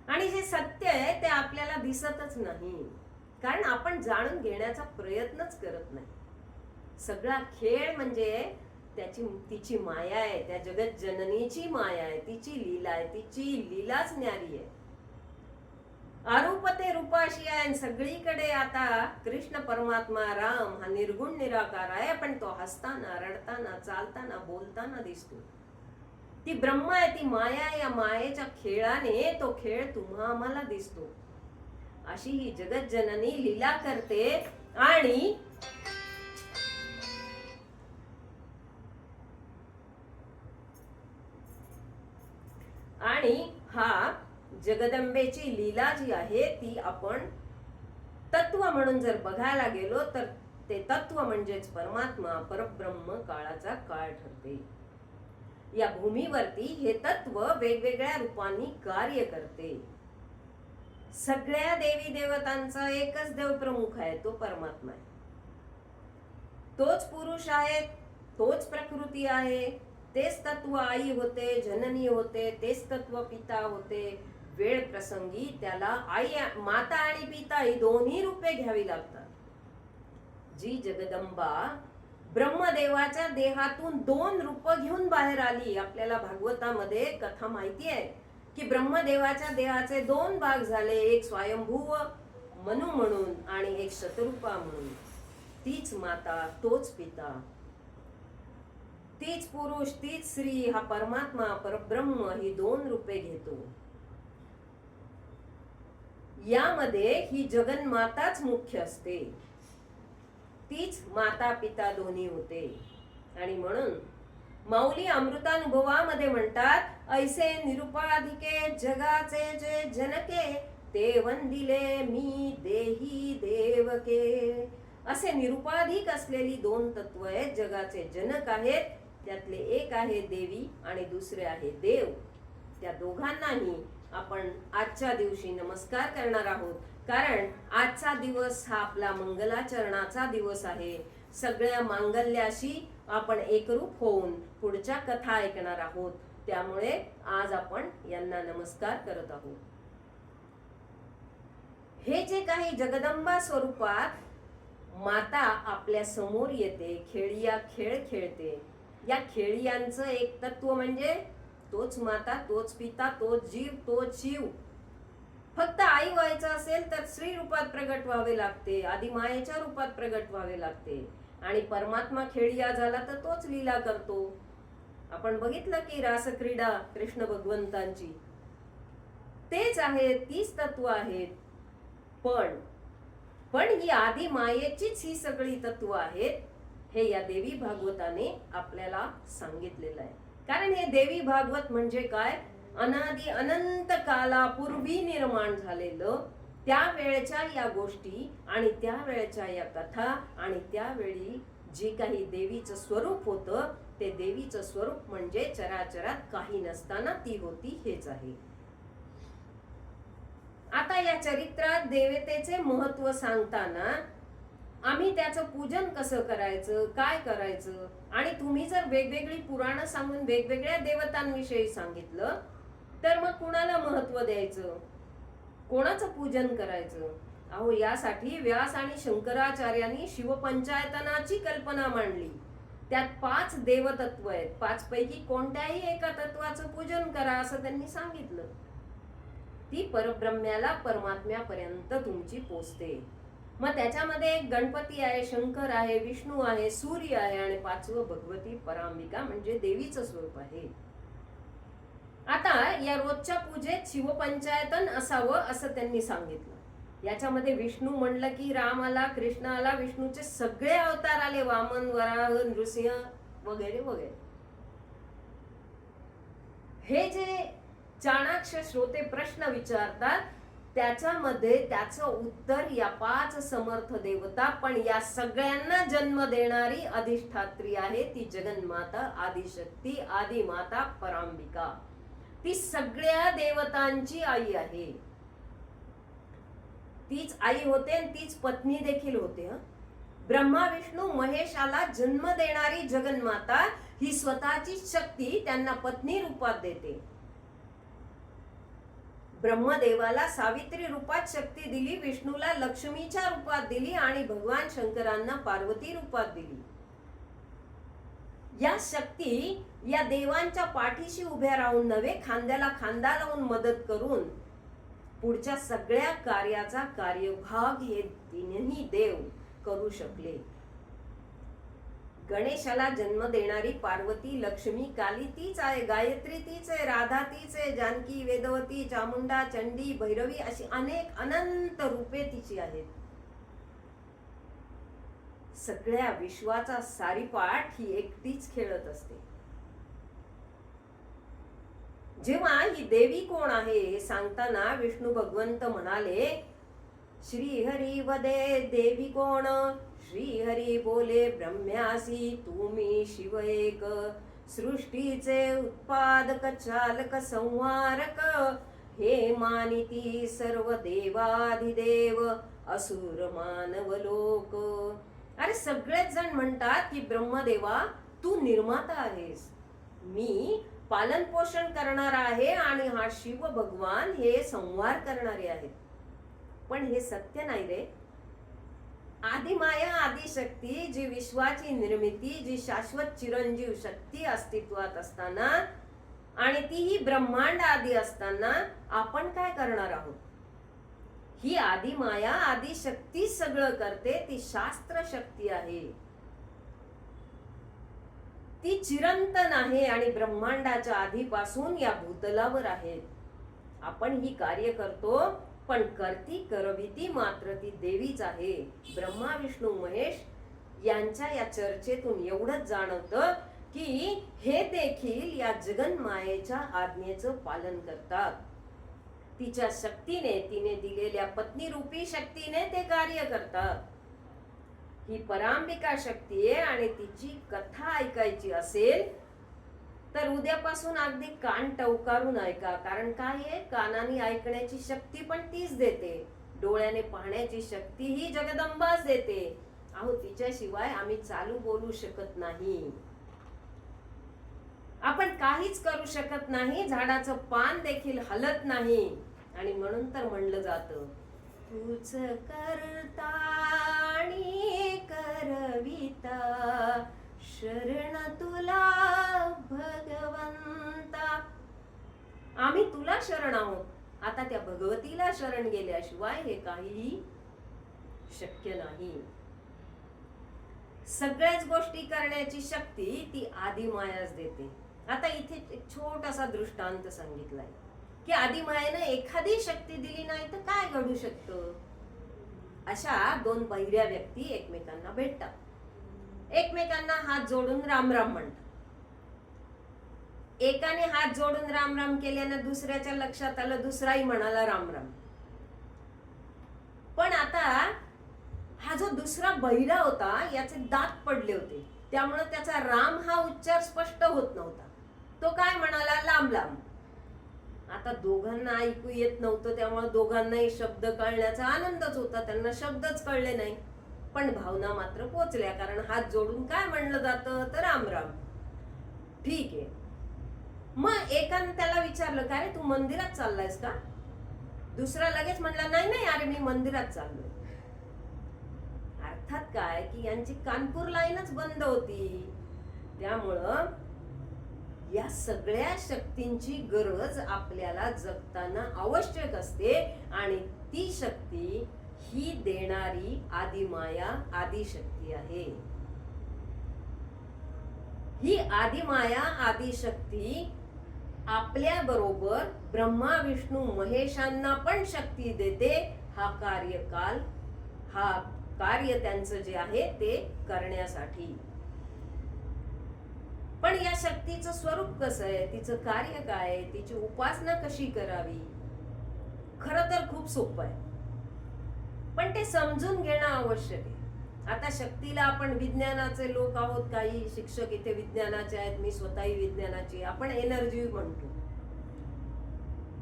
आणि जे सत्य आहे ते आपल्याला दिसतच नाही, कारण आपण जाणून घेण्याचा प्रयत्नच करत नाही. सगळा खेळ म्हणजे तिची माया आहे, त्या जगत जननीची माया आहे, तिची लीला आहे, तिची लीलाच न्यारी आहे. अरूप ते रूपाशी आहे. सगळीकडे आता कृष्ण परमात्मा राम हा निर्गुण निराकार आहे, पण तो हसताना रडताना चालताना बोलताना दिसतो. ती ब्रह्मा आहे, ती माया आहे. या मायेच्या खेळाने तो खेळ तुम्हा आम्हाला दिसतो. अशी ही जगत जननी लीला करते. आणि हा जगदंबेची लीला जी आहे ती आपण तत्व म्हणून जर बघायला गेलो तर ते तत्व म्हणजेच परमात्मा परब्रह्म काळाचा काळ ठरते. या भूमीवरती हे तत्व वेगवेगळ्या रूपांनी कार्य करते. सगळ्या देवी देवतांचा एकच देव प्रमुख आहे, तो परमात्मा आहे. तोच पुरुष आहे, तोच प्रकृती आहे, तेच तत्व आई होते, जननी होते, तेच तत्व पिता होते. वेळ प्रसंगी त्याला आई माता आणि पिता ही दोन्ही रूपे घ्यावी लागतात. जी जगदंबा ब्रह्मदेवाच्या देहातून 2 रूप घेऊन बाहेर आली. आपल्याला भागवतामध्ये कथा माहिती आहे की ब्रह्मदेवाच्या देहाचे 2 भाग झाले, एक स्वयंभूव मनु म्हणून आणि एक शतरूपा म्हणून. तीच माता, तोच पिता, तीच पुरुष, तीच स्त्री, हा परमात्मा परब्रह्म ही 2 रूपे घेतो. यामध्ये ही जगन्माताच मुख्य असते. तीच माता पिता दोन्ही होते. आणि म्हणून माऊली अमृतानुभवामध्ये म्हणतात, ऐसे निरुपाधिके जगाचे जे जनके, ते वंदिले मी देही देवके. असे निरुपाधिक असलेली 2 तत्व आहेत, जगाचे जनक आहेत. त्यातले एक आहे देवी आणि दुसरे आहे देव. त्या दोघांनाही आपण आजच्या दिवशी नमस्कार करणार आहोत, कारण आजचा दिवस हा आपला मंगलाचरणाचा दिवस आहे. सगळ्या मांगल्याशी आपण एकरूप होऊन पुढच्या कथा ऐकणार आहोत. त्यामुळे आज आपण यांना नमस्कार करत आहोत. हे जे काही जगदंबा स्वरूपात माता आपल्या समोर येते, खेळिया खेळ खेळते. या खेळियांचं एक तत्व म्हणजे तोच माता, तोच पिता, तोच जीव, तोच शिव. फक्त आई व्हायचं असेल तर स्त्री रूपात प्रगट व्हावे लागते, आधी मायेच्या रूपात प्रगट व्हावे लागते. आणि परमात्मा खेळिया झाला तर तोच लीला करतो. आपण बघितलं की रासक्रीडा कृष्ण भगवंतांची तेच आहे, तीच तत्व आहेत. पण ही आधी मायेचीच ही सगळी तत्व आहेत, हे या देवी भागवताने आपल्याला सांगितलेलं आहे. कारण हे देवी भागवत म्हणजे काय, अनादी अनंत कालापूर्वी निर्माण झालेलं त्यावेळच्या या गोष्टी आणि त्यावेळच्या या कथा आणि त्यावेळी जे काही देवीचं स्वरूप होतं ते देवीचं स्वरूप म्हणजे चराचरात काही नसताना ती होती हेच आहे. आता या चरित्रात देवतेचे महत्व सांगताना आम्ही त्याचं पूजन कसं करायचं, काय करायचं, आणि तुम्ही जर वेगवेगळी पुराणं सांगून वेगवेगळ्या देवतांविषयी सांगितलं तर मग कुणाला महत्व द्यायचं, कोणाचं पूजन करायचं? अहो, यासाठी व्यास आणि शंकराचार्यांनी शिवपंचायतनाची कल्पना मांडली. त्यात 5 देवतत्व आहेत. 5 पैकी कोणत्याही एका तत्वाचं पूजन करा असं त्यांनी सांगितलं. ती परब्रह्म्याला, परमात्म्यापर्यंत तुमची पोचते. मग त्याच्यामध्ये गणपती आहे, शंकर आहे, विष्णू आहे, सूर्य आहे, आणि 5वं भगवती परांबिका म्हणजे देवीचं स्वरूप आहे. आता या रोजच्या पूजेत शिवपंचायतन असावं असं त्यांनी सांगितलं. याच्यामध्ये विष्णू म्हणलं की राम आला, कृष्ण आला, विष्णूचे सगळे अवतार आले, वामन, वराह, नृसिंह वगैरे वगैरे. हे जे चाणाक्ष श्रोते प्रश्न विचारतात त्याच्यामध्ये त्याचं उत्तर या 5 समर्थ देवता, पण या सगळ्यांना जन्म देणारी अधिष्ठात्री आहे ती जगन्माता, आदिशक्ती, आदिमाता, परांबिका. ती सगळ्या देवतांची आई आहे. तीच आई होते आणि तीच पत्नी देखील होते. ब्रह्मा, विष्णू, महेशाला जन्म देणारी जगन्माता ही स्वतःची शक्ती त्यांना पत्नी रूपात देते. ब्रह्मदेवाला सावित्री रूपात शक्ती दिली, विष्णूला लक्ष्मीच्या रूपात दिली आणि भगवान शंकरांना पार्वती रूपात दिली. या शक्ती या देवांच्या पाठीशी उभ्या राहून नव्हे, खांद्याला खांदा लावून मदत करून पुढच्या सगळ्या कार्याचा कार्यभाग हे तीनही देव करू शकले. गणेशाला जन्म देणारी पार्वती, लक्ष्मी, काली तीच आहे, गायत्री तीच आहे, राधा तीच आहे, जानकी, वेदवती, चामुंडा, चंडी, भैरवी अशी अनेक अनंत रूपे तिची आहेत. सगळ्या विश्वाचा सारीपाठ ही एकटीच खेळत असते. जेव्हा ही देवी कोण आहे हे सांगताना विष्णू भगवंत म्हणाले, श्रीहरी वदे देवी कोण, श्रीहरी बोले ब्रह्म्यासी तुम्ही शिव एक, सृष्टीचे उत्पादक चालक संहारक, हे मानिती सर्व देवाधिदेव असुर मानव लोक. अरे सगळेच जण म्हणतात की ब्रह्मदेवा तू निर्माता आहेस, मी पालन पोषण करणारा आहे आणि हा शिव भगवान हे संहार करणारे आहेत. पण हे सत्य नाही रे. आदिमाया, आदिशक्ती, जी विश्वाची निर्मिती, जी शाश्वत चिरंजीव शक्ती अस्तित्वात असताना आणि तीही ब्रह्मांड आदी असताना आपण काय करणार आहोत? ही आदिमाया, आदिशक्ती सगळं करते, ती शास्त्र शक्ती आहे, ती चिरंतन आहे आणि ब्रह्मांडाच्या आधीपासून या भूतलावर आहे. आपण ही कार्य करतो, पण करती करविती मात्र ती देवीच आहे. ब्रह्मा, विष्णू, महेश यांच्या या चर्चेतून एवढंच जाणवतं की हे देखील या जगन्मायेच्या आज्ञेचं पालन करतात. तिच्या शक्तीने, तिने दिलेल्या पत्नी रूपी शक्तीने ते कार्य करतात. ही परांबिका शक्ती आहे आणि तिची कथा ऐकायची असेल तर उद्यापासून अगदी कान टवकारून ऐका. कारण काय आहे, कानाने ऐकण्याची शक्ती पण तीच देते, डोळ्याने पाहण्याची शक्ती ही जगदंबाच देते. अहो, तिच्याशिवाय आम्ही चालू बोलू शकत नाही, आपण काहीच करू शकत नाही, झाडाचं पान देखील हलत नाही. आणि म्हणून तर म्हणलं जातं, तूच करता आणि करविता, शरण तुला भगवंता. आम्ही तुला शरण आहोत. आता त्या भगवतीला शरण गेल्याशिवाय हे काहीही शक्य नाही. सगळ्याच गोष्टी करण्याची शक्ती ती आदिमायाच देते. आता इथे एक छोटासा दृष्टांत सांगितलाय की आदिमायेने एखादी शक्ती दिली नाही तर काय घडू शकतं. अशा 2 बहिऱ्या व्यक्ती एकमेकांना भेटतात, एकमेकांना हात जोडून राम राम म्हणतात. एकाने हात जोडून राम राम केल्याने दुसऱ्याच्या लक्षात आलं, दुसराही म्हणाला राम राम. पण आता हा जो दुसरा बहिरा होता याचे दात पडले होते त्यामुळे त्याचा राम हा उच्चार स्पष्ट होत नव्हता. तो काय म्हणाला, लांब लांब. आता दोघांना ऐकू येत नव्हतं, त्यामुळे दोघांनाही शब्द कळण्याचा आनंदच होता. त्यांना शब्दच कळले नाही, पण भावना मात्र पोचल्या. कारण हात जोडून काय म्हणलं जातं, तर राम राम. ठीक आहे. मग एकाने त्याला विचारलं, काय रे तू मंदिरात चाललायस का? दुसरा लगेच म्हणला, नाही नाही अरे मी मंदिरात चाललोय. अर्थात काय की यांची कानपूर लाईनच बंद होती. त्यामुळं या सगळ्या शक्तींची गरज आपल्याला जगताना आवश्यक असते, आणि ती शक्ती ही देणारी आदिमाया आदिशक्ती आहे. ही आदिमाया आदिशक्ती आपल्या बरोबर ब्रह्मा विष्णू महेशांना पण शक्ती देते. हा कार्यकाल, हा कार्य त्यांचं जे आहे ते करण्यासाठी. पण या शक्तीचं स्वरूप कसं आहे, तिचं कार्य काय आहे, तिची उपासना कशी करावी, खरं तर खूप सोपं आहे, पण ते समजून घेणं आवश्यक आहे. आता शक्तीला आपण विज्ञानाचे लोक आहोत, काही शिक्षक इथे विज्ञानाचे आहेत, मी स्वतःही विज्ञानाची. आपण एनर्जी म्हणतो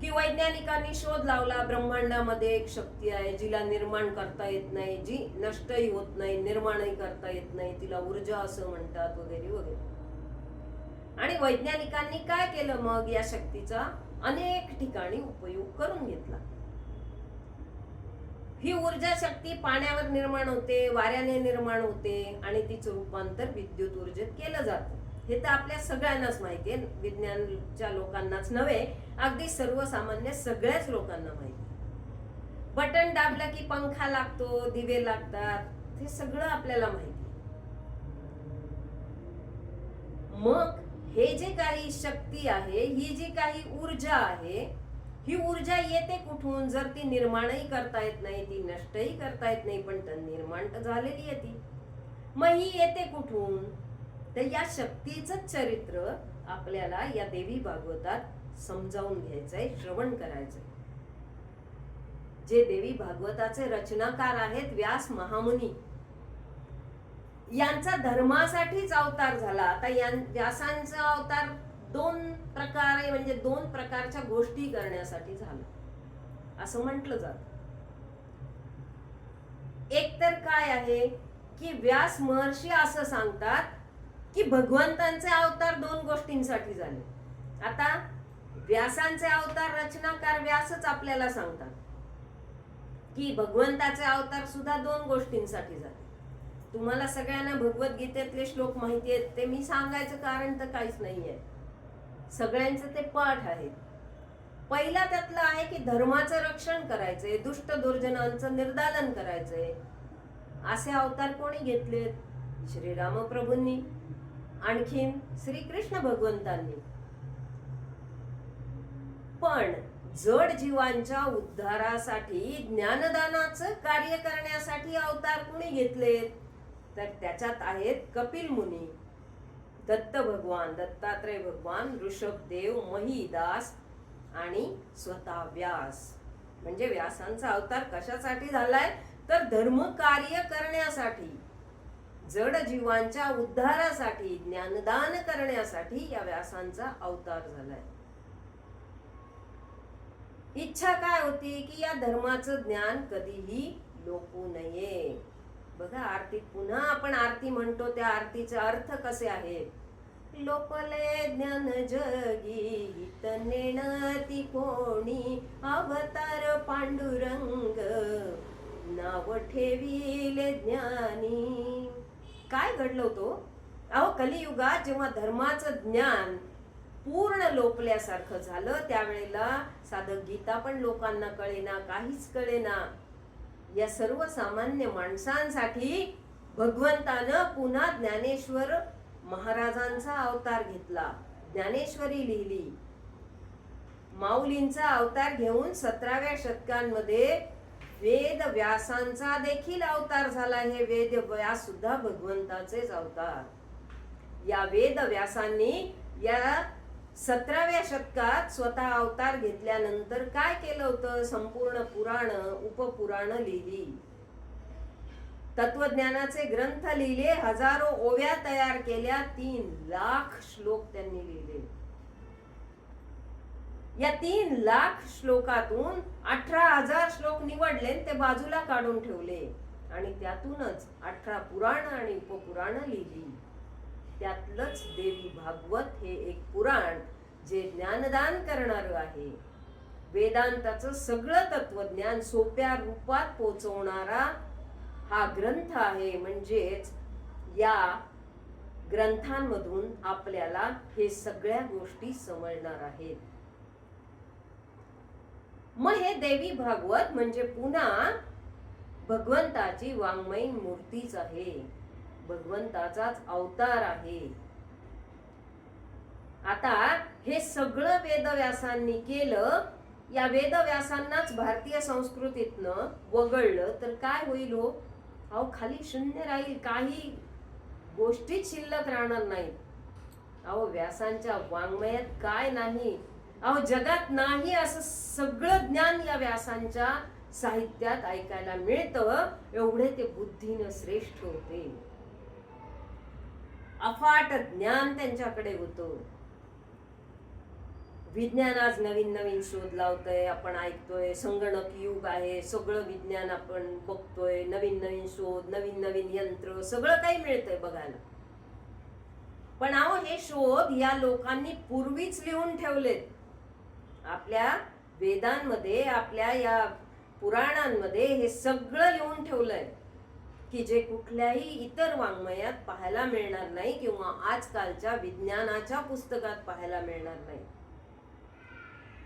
की वैज्ञानिकांनी शोध लावला, ब्रह्मांडामध्ये एक शक्ती आहे जिला निर्माण करता येत नाही, जी नष्टही होत नाही, निर्माणही करता येत नाही, तिला ऊर्जा असं म्हणतात, वगैरे वगैरे. आणि वैज्ञानिकांनी काय केलं, मग या शक्तीचा अनेक ठिकाणी उपयोग करून घेतला. ही ऊर्जा शक्ती पाण्यावर निर्माण होते, वाऱ्याने निर्माण होते, आणि तिचं रूपांतर विद्युत ऊर्जेत केलं जातं. हे तर आपल्या सगळ्यांनाच माहिती आहे, विज्ञानच्या लोकांनाच नव्हे, अगदी सर्वसामान्य सगळ्याच लोकांना माहिती. बटन दाबलं की पंखा लागतो, दिवे लागतात, हे सगळं आपल्याला माहिती. मग हे जे काही शक्ती आहे, ही जी काही ऊर्जा आहे, ही ऊर्जा येते कुठून? जर ती निर्माणही करता येत नाही, ती नष्टही करता येत नाही, पण निर्माण तर झालेली आहे ती. मग ही येते कुठून? तर या शक्तीचं चरित्र आपल्याला या देवी भागवतात समजावून घ्यायचंय, श्रवण करायचंय. जे देवी भागवताचे रचनाकार आहेत व्यास महामुनी, यांचा धर्मासाठीच अवतार झाला. आता व्यासांचा अवतार दोन प्रकारे, म्हणजे दोन प्रकारच्या गोष्टी करण्यासाठी झाला असं म्हटलं जात. एक तर काय आहे की व्यास महर्षी असं सांगतात की भगवंतांचे अवतार दोन गोष्टींसाठी झाले. आता व्यासांचे अवतार रचनाकार व्यासच आपल्याला सांगतात की भगवंताचे अवतार सुद्धा दोन गोष्टींसाठी झाले. तुम्हाला सगळ्यांना भगवद्गीतेतले श्लोक माहिती आहेत, ते मी सांगायचं कारण तर काहीच नाहीये, सगळ्यांचं ते पाठ आहेत. पहिला त्यातलं आहे की धर्माचं रक्षण करायचंय, दुष्ट दुर्जनांचं निर्दालन करायचंय. असे अवतार कोणी घेतलेत? श्रीराम प्रभूंनी, आणखीन श्रीकृष्ण भगवंतांनी. पण जड जीवांच्या उद्धारासाठी, ज्ञानदानाचं कार्य करण्यासाठी अवतार कोणी घेतलेत? तर त्याच्यात आहेत कपिल मुनी, दत्त भगवान, दत्तात्रय भगवान, ऋषभदेव, महिदास आणि स्वतः व्यास. म्हणजे व्यासांचा अवतार कशासाठी झालाय? तर धर्म कार्य करण्यासाठी, जड जीवांच्या उद्धारासाठी, ज्ञानदान करण्यासाठी या व्यासांचा अवतार झालाय. इच्छा काय होती की या धर्माचं ज्ञान कधीही लोपू नये. बघा आरतीत पुन्हा आपण आरती म्हणतो, त्या आरतीचे अर्थ कसे आहेत? लोपले ज्ञान जगी हित नेणती कोणी, अवतार पांडुरंग नाव ठेविले ज्ञानी. काय घडलं होतं? अहो कलियुगात जेव्हा धर्माचं ज्ञान पूर्ण लोपल्यासारखं झालं, त्यावेळेला साधं गीता पण लोकांना कळेना, काहीच कळेना. या सर्वसामान्य माणसांसाठी भगवंतानं पुन्हा ज्ञानेश्वर महाराजांचा अवतार घेतला, ज्ञानेश्वरी लिहिली. माऊलींचा अवतार घेऊन 17व्या शतकांमध्ये वेद व्यासांचा देखील अवतार झाला. हे वेद व्यास सुद्धा भगवंताचेच अवतार. या वेद व्यासांनी या 17व्या शतकात स्वतः अवतार घेतल्यानंतर काय केलं होतं? संपूर्ण पुराण, उपपुराण लिहिली. तत्वज्ञानाचे ग्रंथ लिहिले, हजारो ओव्या तयार केल्या, 3 लाख श्लोक त्यांनी लिहिले. या 3 लाख श्लोकातून 18,000 श्लोक निवडले, ते बाजूला काढून ठेवले आणि त्यातूनच 18 पुराण आणि उपपुराण लिहिली. त्यातलंच देवी भागवत हे एक पुराण जे ज्ञानदान करणार आहे. वेदांताचं सगळं तत्वज्ञान सोप्या रूपात पोचवणारा हा ग्रंथ आहे. म्हणजेच या ग्रंथांमधून आपल्याला हे सगळ्या गोष्टी समजणार आहेत. मग हे देवी भागवत म्हणजे पुन्हा भगवंताची वाङ्मयीन मूर्तीच आहे, भगवंताचाच अवतार आहे. आता हे सगळं वेदव्यासांनी केलं. या वेदव्यासांनाच भारतीय संस्कृतीतनं वगळलं तर काय होईल हो? अहो खाली शून्य राहील, काही गोष्टीच शिल्लक राहणार नाहीत. अहो व्यासांच्या वाङ्मयात काय नाही, अहो जगात नाही असं सगळं ज्ञान या व्यासांच्या साहित्यात ऐकायला मिळतं. एवढे ते बुद्धीनं श्रेष्ठ होते. अफाट ज्ञान त्यांच्याकडे होतं. विज्ञान आज नवीन नवीन शोध लावतंय, आपण ऐकतोय. संगणक युग आहे, सगळं विज्ञान आपण बघतोय. नवीन नवीन शोध, नवीन नवीन यंत्र, सगळं काही मिळतंय बघायला. पण अहो हे शोध या लोकांनी पूर्वीच लिहून ठेवलेत. आपल्या वेदांमध्ये, आपल्या या पुराणांमध्ये हे सगळं लिहून ठेवलंय की जे कुठल्याही इतर वाङ्मयात पाहायला मिळणार नाही किंवा आजकालच्या विज्ञानाच्या पुस्तकात पाहायला मिळणार नाही.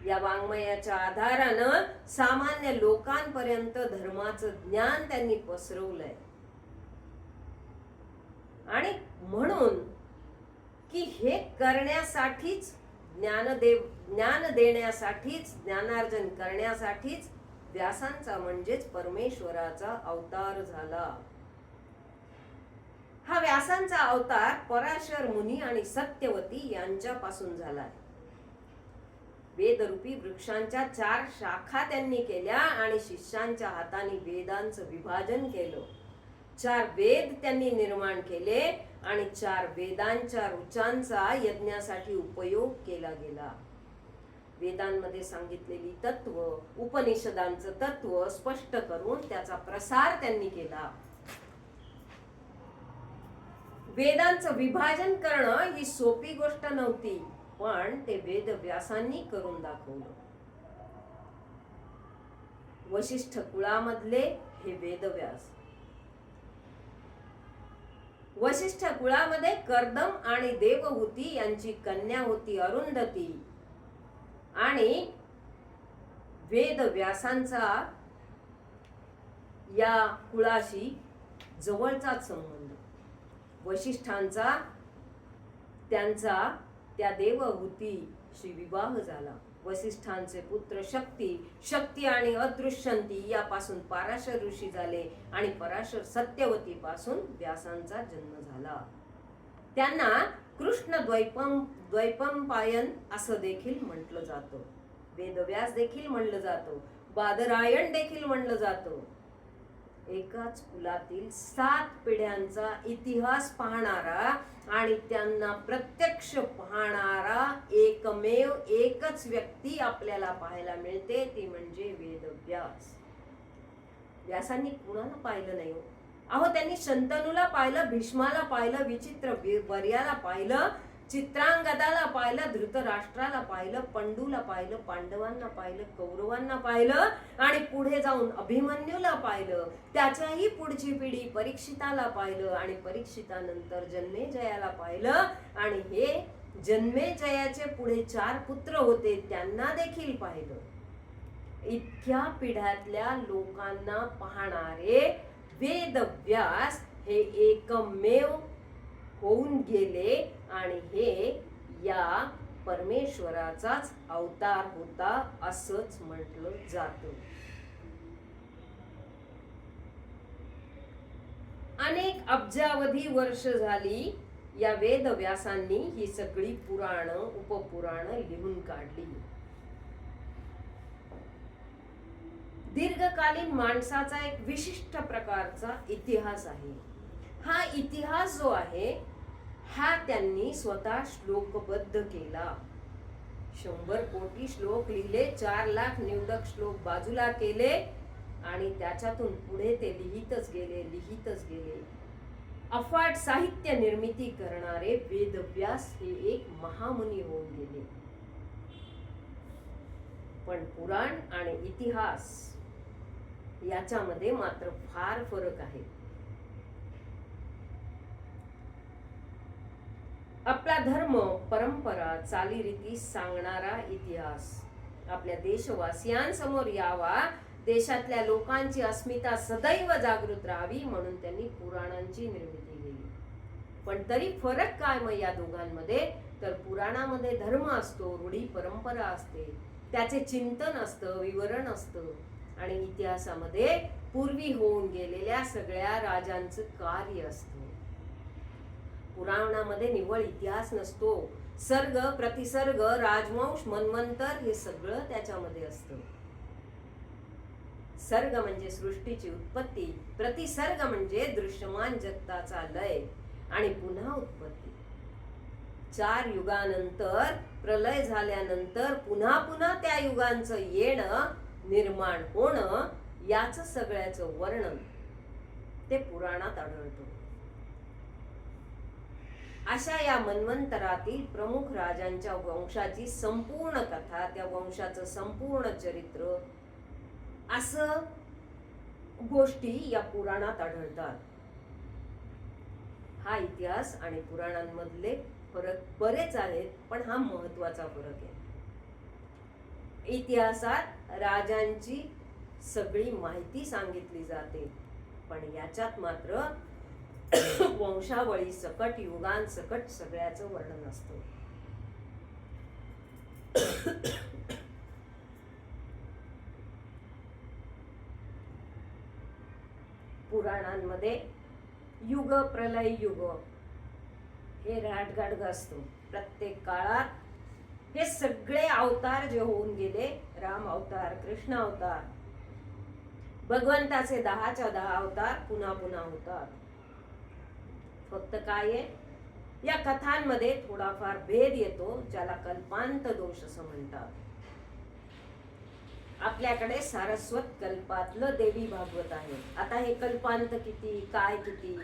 या वाङ्मयाच्या आधारानं सामान्य लोकांपर्यंत धर्माचं ज्ञान त्यांनी पसरवलंय. आणि म्हणून की हे करण्यासाठीच ज्ञान देण्यासाठीच, ज्ञानार्जन करण्यासाठीच व्यासांचा म्हणजेच परमेश्वराचा अवतार झाला. हा व्यासांचा अवतार पराशर मुनी आणि सत्यवती यांच्यापासून झालाय. वेदरूपी वृक्षांच्या 4 शाखा त्यांनी केल्या आणि शिष्यांच्या हाताने वेदांचं विभाजन केलं. 4 वेद त्यांनी निर्माण केले आणि 4 वेदांच्या ऋचांचा यज्ञासाठी उपयोग केला गेला. वेदांमध्ये सांगितलेली तत्व, उपनिषदांचं तत्व स्पष्ट करून त्याचा प्रसार त्यांनी केला. वेदांचं विभाजन करणं ही सोपी गोष्ट नव्हती, पण ते वेदव्यासांनी करून दाखवलं. वशिष्ठ कुळामधले हे वेदव्यास. वशिष्ठ कुळामध्ये कर्दम आणि देवहूती यांची कन्या होती अरुंधती. आणि वेदव्यासांचा या कुळाशी जवळचाच संबंध. वशिष्ठांचा त्यांचा त्या देवहूतीशी विवाह झाला. वसिष्ठांचे पुत्र शक्ती आणि अदृश्यंती यापासून पराशर ऋषी झाले आणि पराशर सत्यवती पासून व्यासांचा जन्म झाला. त्यांना कृष्ण द्वैपंपायन असं देखील म्हटलं जातं. वेदव्यास देखील म्हणलं जातं, बादरायण देखील म्हणलं जातं. एकाच कुलातील 7 पिढ्यांचा इतिहास पाहणारा आणि त्यांना प्रत्यक्ष पाहणारा एकच व्यक्ती आपल्याला पाहायला मिळते, ती म्हणजे वेदव्यास. व्यासांनी कुणाला पाहिलं नाही हो. अहो त्यांनी शंतनूला पाहिलं, भीष्माला पाहिलं, विचित्र वर्याला पाहिलं, चित्रांगदाला पाहिलं, धृतराष्ट्राला पाहिलं, पंडूला पाहिलं, पांडवांना पाहिलं, कौरवांना पाहिलं आणि पुढे जाऊन अभिमन्यूला पाहिलं. त्याच्याही पुढची पिढी परीक्षिताला पाहिलं आणि परीक्षितानंतर जन्मेजयाला पाहिलं आणि हे जन्मेजयाचे पुढे 4 पुत्र होते त्यांना देखील पाहिलं. इतक्या पिढ्यातल्या लोकांना पाहणारे वेदव्यास हे एकमेव होऊन गेले आणि हे या परमेश्वराचाच अवतार होता असंच म्हटलं जातं. अनेक अब्जावधी वर्ष झाली या वेदव्यासांनी ही सगळी पुराण उपपुराण लिहून काढली. दीर्घकालीन माणसाचा एक विशिष्ट प्रकारचा इतिहास आहे. हा इतिहास जो आहे हा त्यांनी स्वतः श्लोकबद्ध केला. 100 कोटी श्लोक लिहिले, 4 लाख निवडक श्लोक बाजूला केले आणि त्याच्यातून पुढे ते लिहितच गेले. अफाट साहित्य निर्मिती करणारे वेदव्यास हे एक महामुनी होऊन गेले. पण पुराण आणि इतिहास याच्यामध्ये मात्र फार फरक आहे. आपला धर्म, परंपरा, चालीरीती सांगणारा इतिहास आपल्या देशवासियांसमोर यावा, देशातल्या लोकांची अस्मिता सदैव जागृत राहावी म्हणून त्यांनी पुराणांची निर्मिती केली. पण तरी फरक काय मग या दोघांमध्ये? तर पुराणामध्ये धर्म असतो, रूढी परंपरा असते, त्याचे चिंतन असतं, विवरण असतं. आणि इतिहासामध्ये पूर्वी होऊन गेलेल्या सगळ्या राजांचं कार्य असतं. पुराणामध्ये निव्वळ इतिहास नसतो. सर्ग, प्रतिसर्ग, राजवंश, मन्वंतर हे सगळं त्याच्यामध्ये असतं. सर्ग म्हणजे सृष्टीची उत्पत्ती, प्रतिसर्ग म्हणजे दृश्यमान जगताचा लय आणि पुन्हा उत्पत्ती. 4 युगानंतर प्रलय झाल्यानंतर पुन्हा त्या युगांचं येणं, निर्माण होणं, याच सगळ्याचं वर्णन ते पुराणात आढळतं. अशा या मन्वंतरातील प्रमुख राजांच्या वंशाची संपूर्ण कथा, त्या वंशाचं संपूर्ण चरित्र, असं गोष्टी या पुराणात आढळतात. हा इतिहास आणि पुराणांमधले फरक बरेच आहेत, पण हा महत्वाचा फरक आहे. इतिहासात राजांची सगळी माहिती सांगितली जाते, पण याच्यात मात्र वंशावळी सकट, युगांसकट सगळ्याचं वर्णन असतं. पुराणांमध्ये युग, प्रलय युग हे रहाटगाडग असतो. प्रत्येक काळात हे सगळे अवतार जे होऊन गेले, राम अवतार, कृष्ण अवतार, भगवंताचे 10च्या 10 अवतार पुन्हा होतात. फक्त काय आहे, या कथांमध्ये थोडाफार भेद येतो, ज्याला कल्पांत दोष असं म्हणतात. आपल्याकडे सारस्वत कल्पातलं देवी भागवत आहे. आता हे कल्पांत किती, काय किती,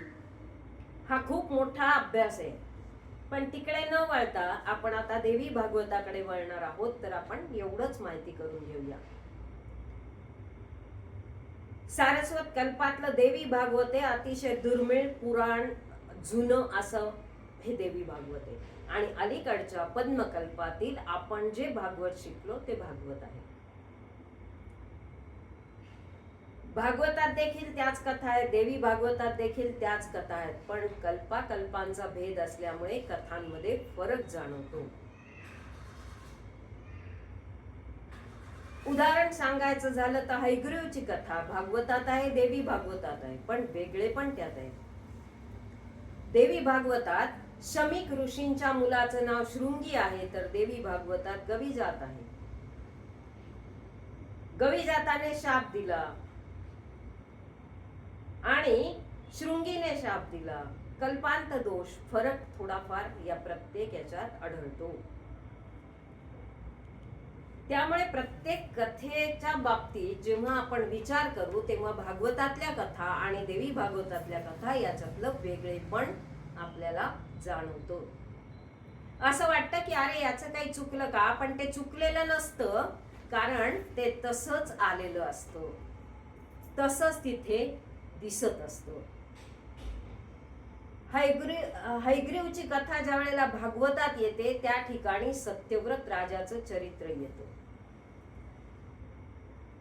हा खूप मोठा अभ्यास आहे. पण तिकडे न वळता आपण आता देवी भागवताकडे वळणार आहोत, तर आपण एवढंच माहिती करून घेऊया. सारस्वत कल्पातलं देवी भागवत हे अतिशय दुर्मिळ, पुराण, जुनं असं हे देवी भागवत आहे. आणि अलीकडच्या पद्मकल्पातील आपण जे भागवत शिकलो ते भागवत आहे. भागवतात देखील त्याच कथा आहेत, देवी भागवतात देखील त्याच कथा आहेत, पण कल्पांचा भेद असल्यामुळे कथांमध्ये फरक जाणवतो. उदाहरण सांगायचं झालं तर हयग्रीवची कथा भागवतात आहे, देवी भागवतात आहे, पण वेगळे पण त्यात आहे. देवी भागवतात शमीक ऋषींच्या मुलाचं नाव शृंगी आहे, तर देवी भागवतात गविजात आहे. गविजाताने शाप दिला आणि शृंगीने शाप दिला. कल्पांत दोष, फरक थोडाफार या प्रत्येक याच्यात आढळतो. त्यामुळे प्रत्येक कथेच्या बाबतीत जेव्हा आपण विचार करू, तेव्हा भागवतातल्या कथा आणि देवी भागवतातल्या कथा याच्यातलं वेगळेपण आपल्याला जाणवतो. असं वाटतं की अरे याचं काही चुकलं का, पण ते चुकलेलं नसतं, कारण ते तसंच आलेलं असतं, तसंच तिथे दिसत असतं. हयग्रीवची कथा ज्या वेळेला भागवतात येते, त्या ठिकाणी सत्यव्रत राजाचं चरित्र येतं.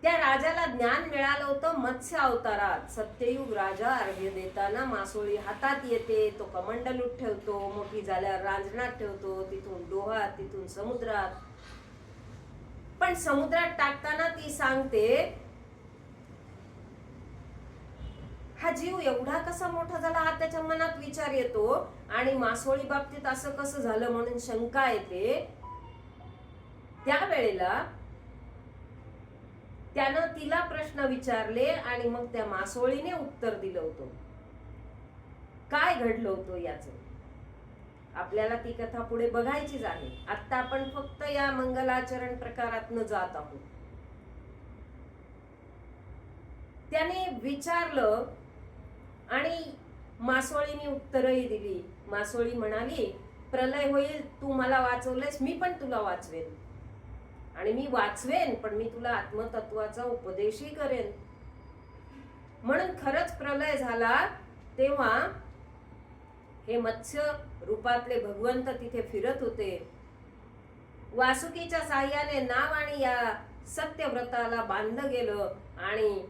त्या राजाला ज्ञान मिळालं होतं मत्स्य अवतारात. सत्ययुग राजा अर्घ्य देताना मासोळी हातात येते, तो कमंडलूत ठेवतो, मोठी झाल्यावर रांजणात ठेवतो, तिथून डोहात, तिथून समुद्रात. पण समुद्रात टाकताना ती सांगते, हा जीव एवढा कसा मोठा झाला, हा त्याच्या मनात विचार येतो. आणि मासोळी बाबतीत असं कसं झालं म्हणून शंका येते. त्यावेळेला त्यानं तिला प्रश्न विचारले आणि मग त्या मासोळीने उत्तर दिलं होतं. काय घडलं होतं याचं आपल्याला ती कथा पुढे बघायचीच आहे. आता आपण फक्त या मंगलाचरण प्रकारातनं जात आहोत. त्याने विचारलं आणि मासोळीने उत्तरही दिली. मासोळी म्हणाली, प्रलय होईल, तू मला वाचवलेस, मी पण तुला वाचवेन. आणि मी वाचवेन, पण मी तुला आत्मतत्वाचा उपदेशही करेन. म्हणून खरंच प्रलय झाला तेव्हा हे मत्स्य रूपातले भगवंत तिथे फिरत होते. वासुकीच्या साह्याने नाव आणि या सत्यव्रताला बांधलं गेलं आणि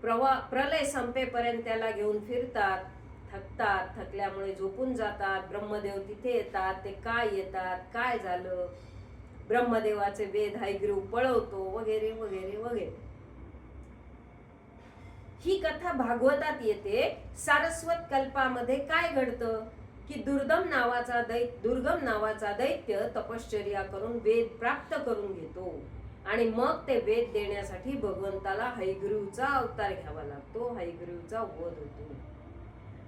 प्रलय संपेपर्यंत त्याला घेऊन फिरतात. थकतात, थकल्यामुळे झोपून जातात. ब्रह्मदेव तिथे येतात. ते काय येतात, काय झालं, ब्रह्मदेवाचे वेद हयग्रीव पळवतो, वगैरे वगैरे वगैरे. ही कथा भागवतात येते. सारस्वत कल्पामध्ये काय घडतं की दुर्गम नावाचा दैत्य तपश्चर्या करून वेद प्राप्त करून घेतो आणि मग ते वेद देण्यासाठी भगवंताला हयग्रीवचा अवतार घ्यावा लागतो. हयग्रीवचा वध होतो.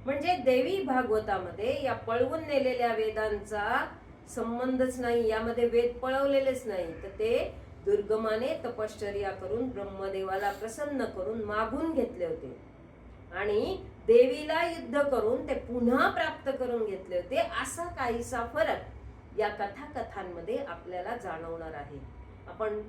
म्हणजे देवी भागवतामध्ये या पळवून नेलेल्या वेदांचा संबंधच नाही. यामध्ये वेद पळवलेलेच नाही. तर ते दुर्गमाने तपश्चर्या करून ब्रह्मदेवाला प्रसन्न करून मागून घेतले होते आणि देवीला युद्ध करून ते पुन्हा प्राप्त करून घेतले होते. असा काहीसा फरक या कथांमध्ये आपल्याला जाणवणार आहे. आपण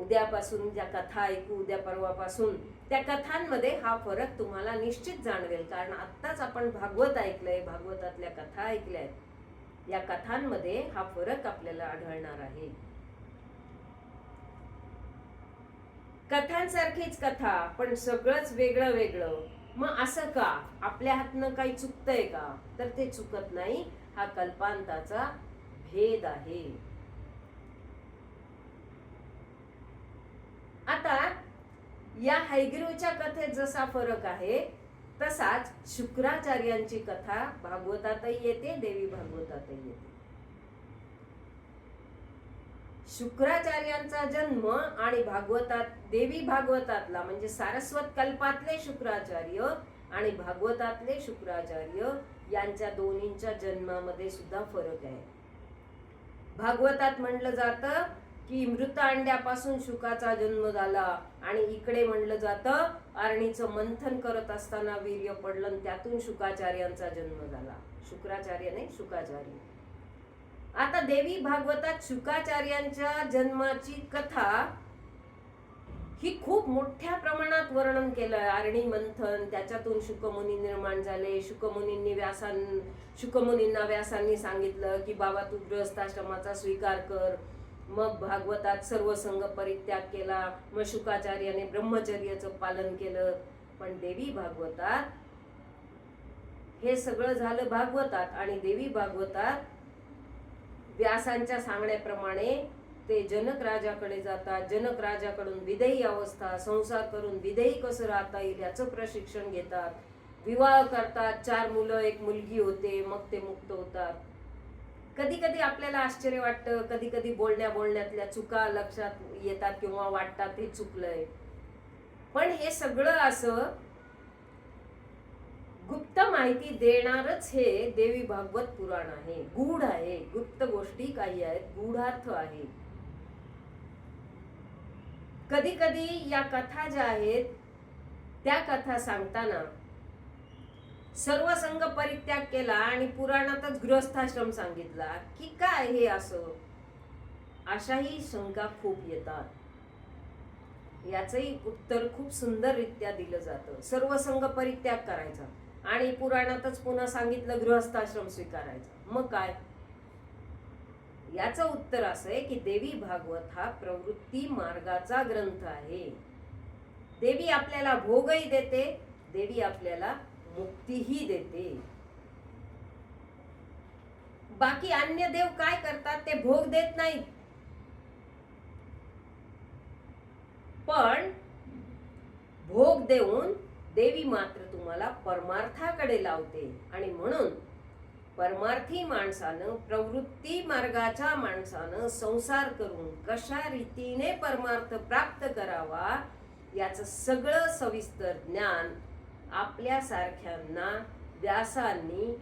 उद्यापासून ज्या कथा ऐकू, उद्या परवापासून त्या कथांमध्ये हा फरक तुम्हाला निश्चित जाणवेल. कारण आत्ताच आपण भागवत ऐकलंय, भागवतातल्या कथा ऐकल्यात. या कथांमध्ये हा फरक आपल्याला आढळणार आहे. कथांसारखीच कथा, पण सगळंच वेगळं वेगळं. मग असं का? आपल्या हातनं काही चुकतंय का? तर ते चुकत नाही. हा कल्पांताचा भेद आहे. आता या हयग्रीवच्या कथेत जसा फरक आहे तसाच शुक्राचार्यांची कथा भागवतातही येते, देवी भागवतातही येते. शुक्राचार्यांचा जन्म आणि देवी भागवतातला म्हणजे सारस्वत कल्पातले शुक्राचार्य आणि भागवतातले शुक्राचार्य यांच्या दोन्हींच्या जन्मामध्ये सुद्धा फरक आहे. भागवतात म्हणलं जातं की मृत अंड्यापासून शुकाचा जन्म झाला आणि इकडे म्हणलं जातं अरणीचं मंथन करत असताना वीर्य पडलं, त्यातून शुकाचार्यांचा जन्म झाला. शुक्राचार्य नाही, शुकाचार्य. आता देवी भागवतात शुकाचार्यांच्या जन्माची कथा ही खूप मोठ्या प्रमाणात वर्णन केलं. अरणी मंथन, त्याच्यातून शुकमुनी निर्माण झाले. शुकमुनींना व्यासांनी सांगितलं की बाबा तू गृहस्थाश्रमाचा स्वीकार कर. मग भागवतात सर्व संग परित्याग केला. मग शुकाचार्याने ब्रह्मचर्याचं पालन केलं. पण देवी भागवतात हे सगळं झालं भागवतात आणि देवी भागवतात व्यासांच्या सांगण्याप्रमाणे ते जनक राजाकडे जातात. जनक राजाकडून विदेही अवस्था, संसार करून विदेही कसं राहता येईल याचं प्रशिक्षण घेतात. विवाह करतात. 4 मुलं 1 मुलगी होते. मग ते मुक्त होतात. कधी कधी आपल्याला आश्चर्य वाटतं, कधी कधी बोलण्यातल्या चुका लक्षात येतात किंवा वाटतात हे चुकलंय. पण हे सगळं असं गुप्त माहिती देणारच हे देवी भागवत पुराण आहे. गूढ आहे. गुप्त गोष्टी काही आहेत, गूढार्थ आहे. कधी कधी या कथा ज्या आहेत त्या कथा सांगताना सर्व संघ परित्याग केला आणि पुराणातच गृहस्थाश्रम सांगितला की काय हे असं, अशाही शंका खूप येतात. याचंही उत्तर खूप सुंदररित्या दिलं जातं. सर्व संघ परित्याग करायचा आणि पुराणातच पुन्हा सांगितलं गृहस्थाश्रम स्वीकारायचा. मग काय? याचं उत्तर असं आहे की देवी भागवत हा प्रवृत्ती मार्गाचा ग्रंथ आहे. देवी आपल्याला भोगही देते, देवी आपल्याला मुक्तीही देते. बाकी अन्य देव काय करतात? ते भोग देत नाहीत. पण भोग देऊन देवी मात्र तुम्हाला परमार्थाकडे लावते. आणि म्हणून परमार्थी माणसानं, प्रवृत्ती मार्गाच्या माणसानं संसार करून कशा रीतीने परमार्थ प्राप्त करावा याचं सगळं सविस्तर ज्ञान आपल्या सारख्यांना व्यासांनी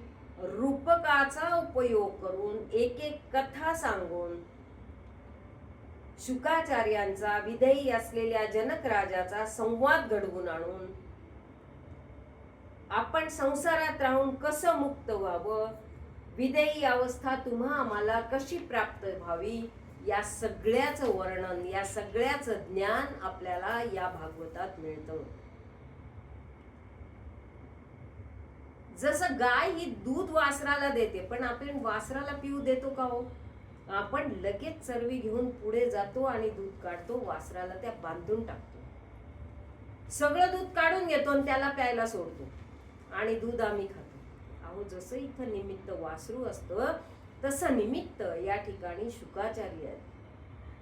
रूपकाचा उपयोग करून एक एक कथा सांगून शुकाचार्यांचा विधेयी असलेल्या जनक राजाचा संवाद घडवून आणून आपण संसारात राहून कसं मुक्त व्हावं, विधेयी अवस्था तुम्हा आम्हाला कशी प्राप्त व्हावी, या सगळ्याचं वर्णन, या सगळ्याचं ज्ञान आपल्याला या भागवतात मिळतं. जसं गाय ही दूध वासराला देते, पण आपण वासराला पिऊ देतो का हो? आपण लगेच चरवी घेऊन पुढे जातो आणि दूध काढतो, वासराला त्या बांधून टाकतो, सगळं दूध काढून घेतो आणि त्याला प्यायला सोडतो आणि दूध आम्ही खातो. अहो, जसं इथं निमित्त वासरू असतं तसं निमित्त या ठिकाणी शुकाचार्य आहे.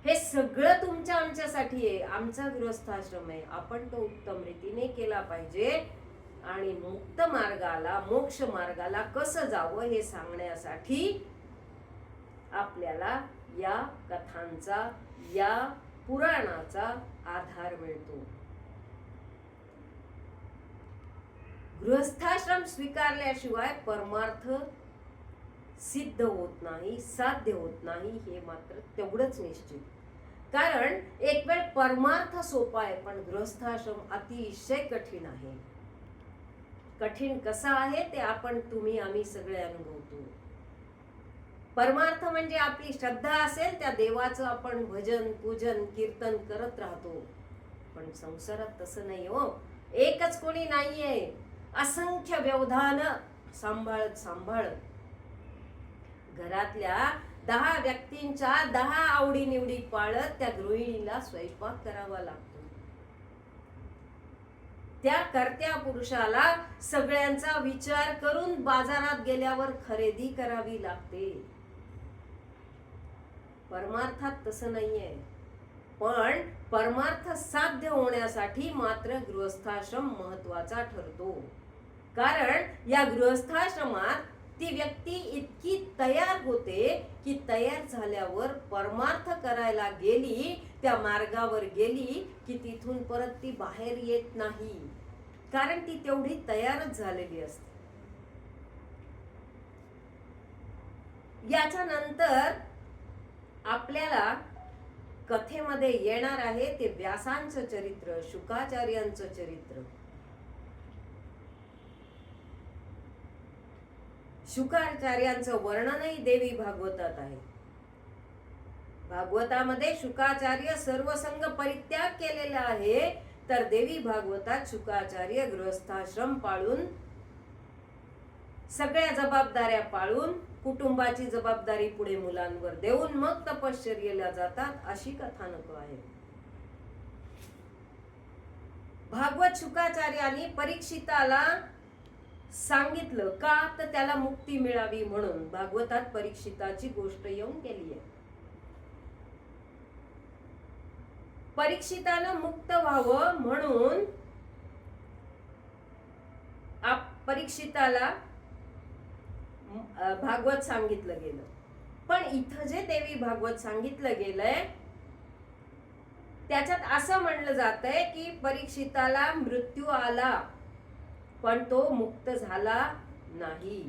हे सगळं तुमच्या आमच्यासाठी आहे. आमचा गृहस्थाश्रम आहे, आपण तो उत्तम रीतीने केला पाहिजे आणि मुक्त मार्गाला, मोक्ष मार्गाला कसं जावं हे सांगण्यासाठी आपल्याला या कथांचा, या पुराणाचा आधार मिळतो. गृहस्थाश्रम स्वीकारल्याशिवाय परमार्थ सिद्ध होत नाही, साध्य होत नाही, हे मात्र तेवढंच निश्चित. कारण एक वेळ परमार्थ सोपा आहे, पण गृहस्थाश्रम अतिशय कठीण आहे. कठीण कसा आहे ते आपण, तुम्ही, आम्ही सगळे अनुभवतो. परमार्थ म्हणजे आपली श्रद्धा असेल त्या देवाचं आपण भजन, पूजन, कीर्तन करत राहतो. पण संसारात तसं नाही हो. एकच कोणी नाहीये, असंख्य व्यवधान सांभाळत सांभाळत घरातल्या 10 व्यक्तींच्या 10 आवडीनिवडी पाळत त्या गृहिणीला स्वयंपाक करावा लागतो. त्या कर्त्या पुरुषाला सगळ्यांचा विचार करून बाजारात गेल्यावर खरेदी करावी लागते. परमार्थात तसं नाहीये. पण परमार्थ साध्य होण्यासाठी मात्र गृहस्थाश्रम महत्वाचा ठरतो. कारण या गृहस्थाश्रमात ती व्यक्ती इतकी तयार होते की तयार झाल्यावर परमार्थ करायला गेली, त्या मार्गावर गेली की तिथून परत ती बाहेर येत नाही. कारण ती तेवढी तयारच झालेली असते. याच्या नंतर आपल्याला कथेमध्ये येणार आहे ते व्यासांचं चरित्र, शुकाचार्यांचं चरित्र. शुकाचार्यांचं वर्णनही देवी भागवतात आहे. भागवतामध्ये शुकाचार्य सर्वसंग परित्याग केलेला आहे, तर देवी भागवतात शुकाचार्य गृहस्थाश्रम पाळून, सगळ्या जबाबदाऱ्या पाळून, कुटुंबाची जबाबदारी पुढे मुलांवर देऊन मग तपश्चर्येला जातात, अशी कथानक आहे. भागवत शुकाचार्यांनी परीक्षिताला सांगितलं का, तर त्याला मुक्ती मिळावी म्हणून. भागवतात परीक्षिताची गोष्ट येऊन गेली आहे. परीक्षितानं मुक्त व्हावं म्हणून परीक्षिताला भागवत सांगितलं गेलं. पण इथं जे देवी भागवत सांगितलं गेलंय त्याच्यात असं म्हणलं जातंय की परीक्षिताला मृत्यू आला पण तो मुक्त झाला नाही.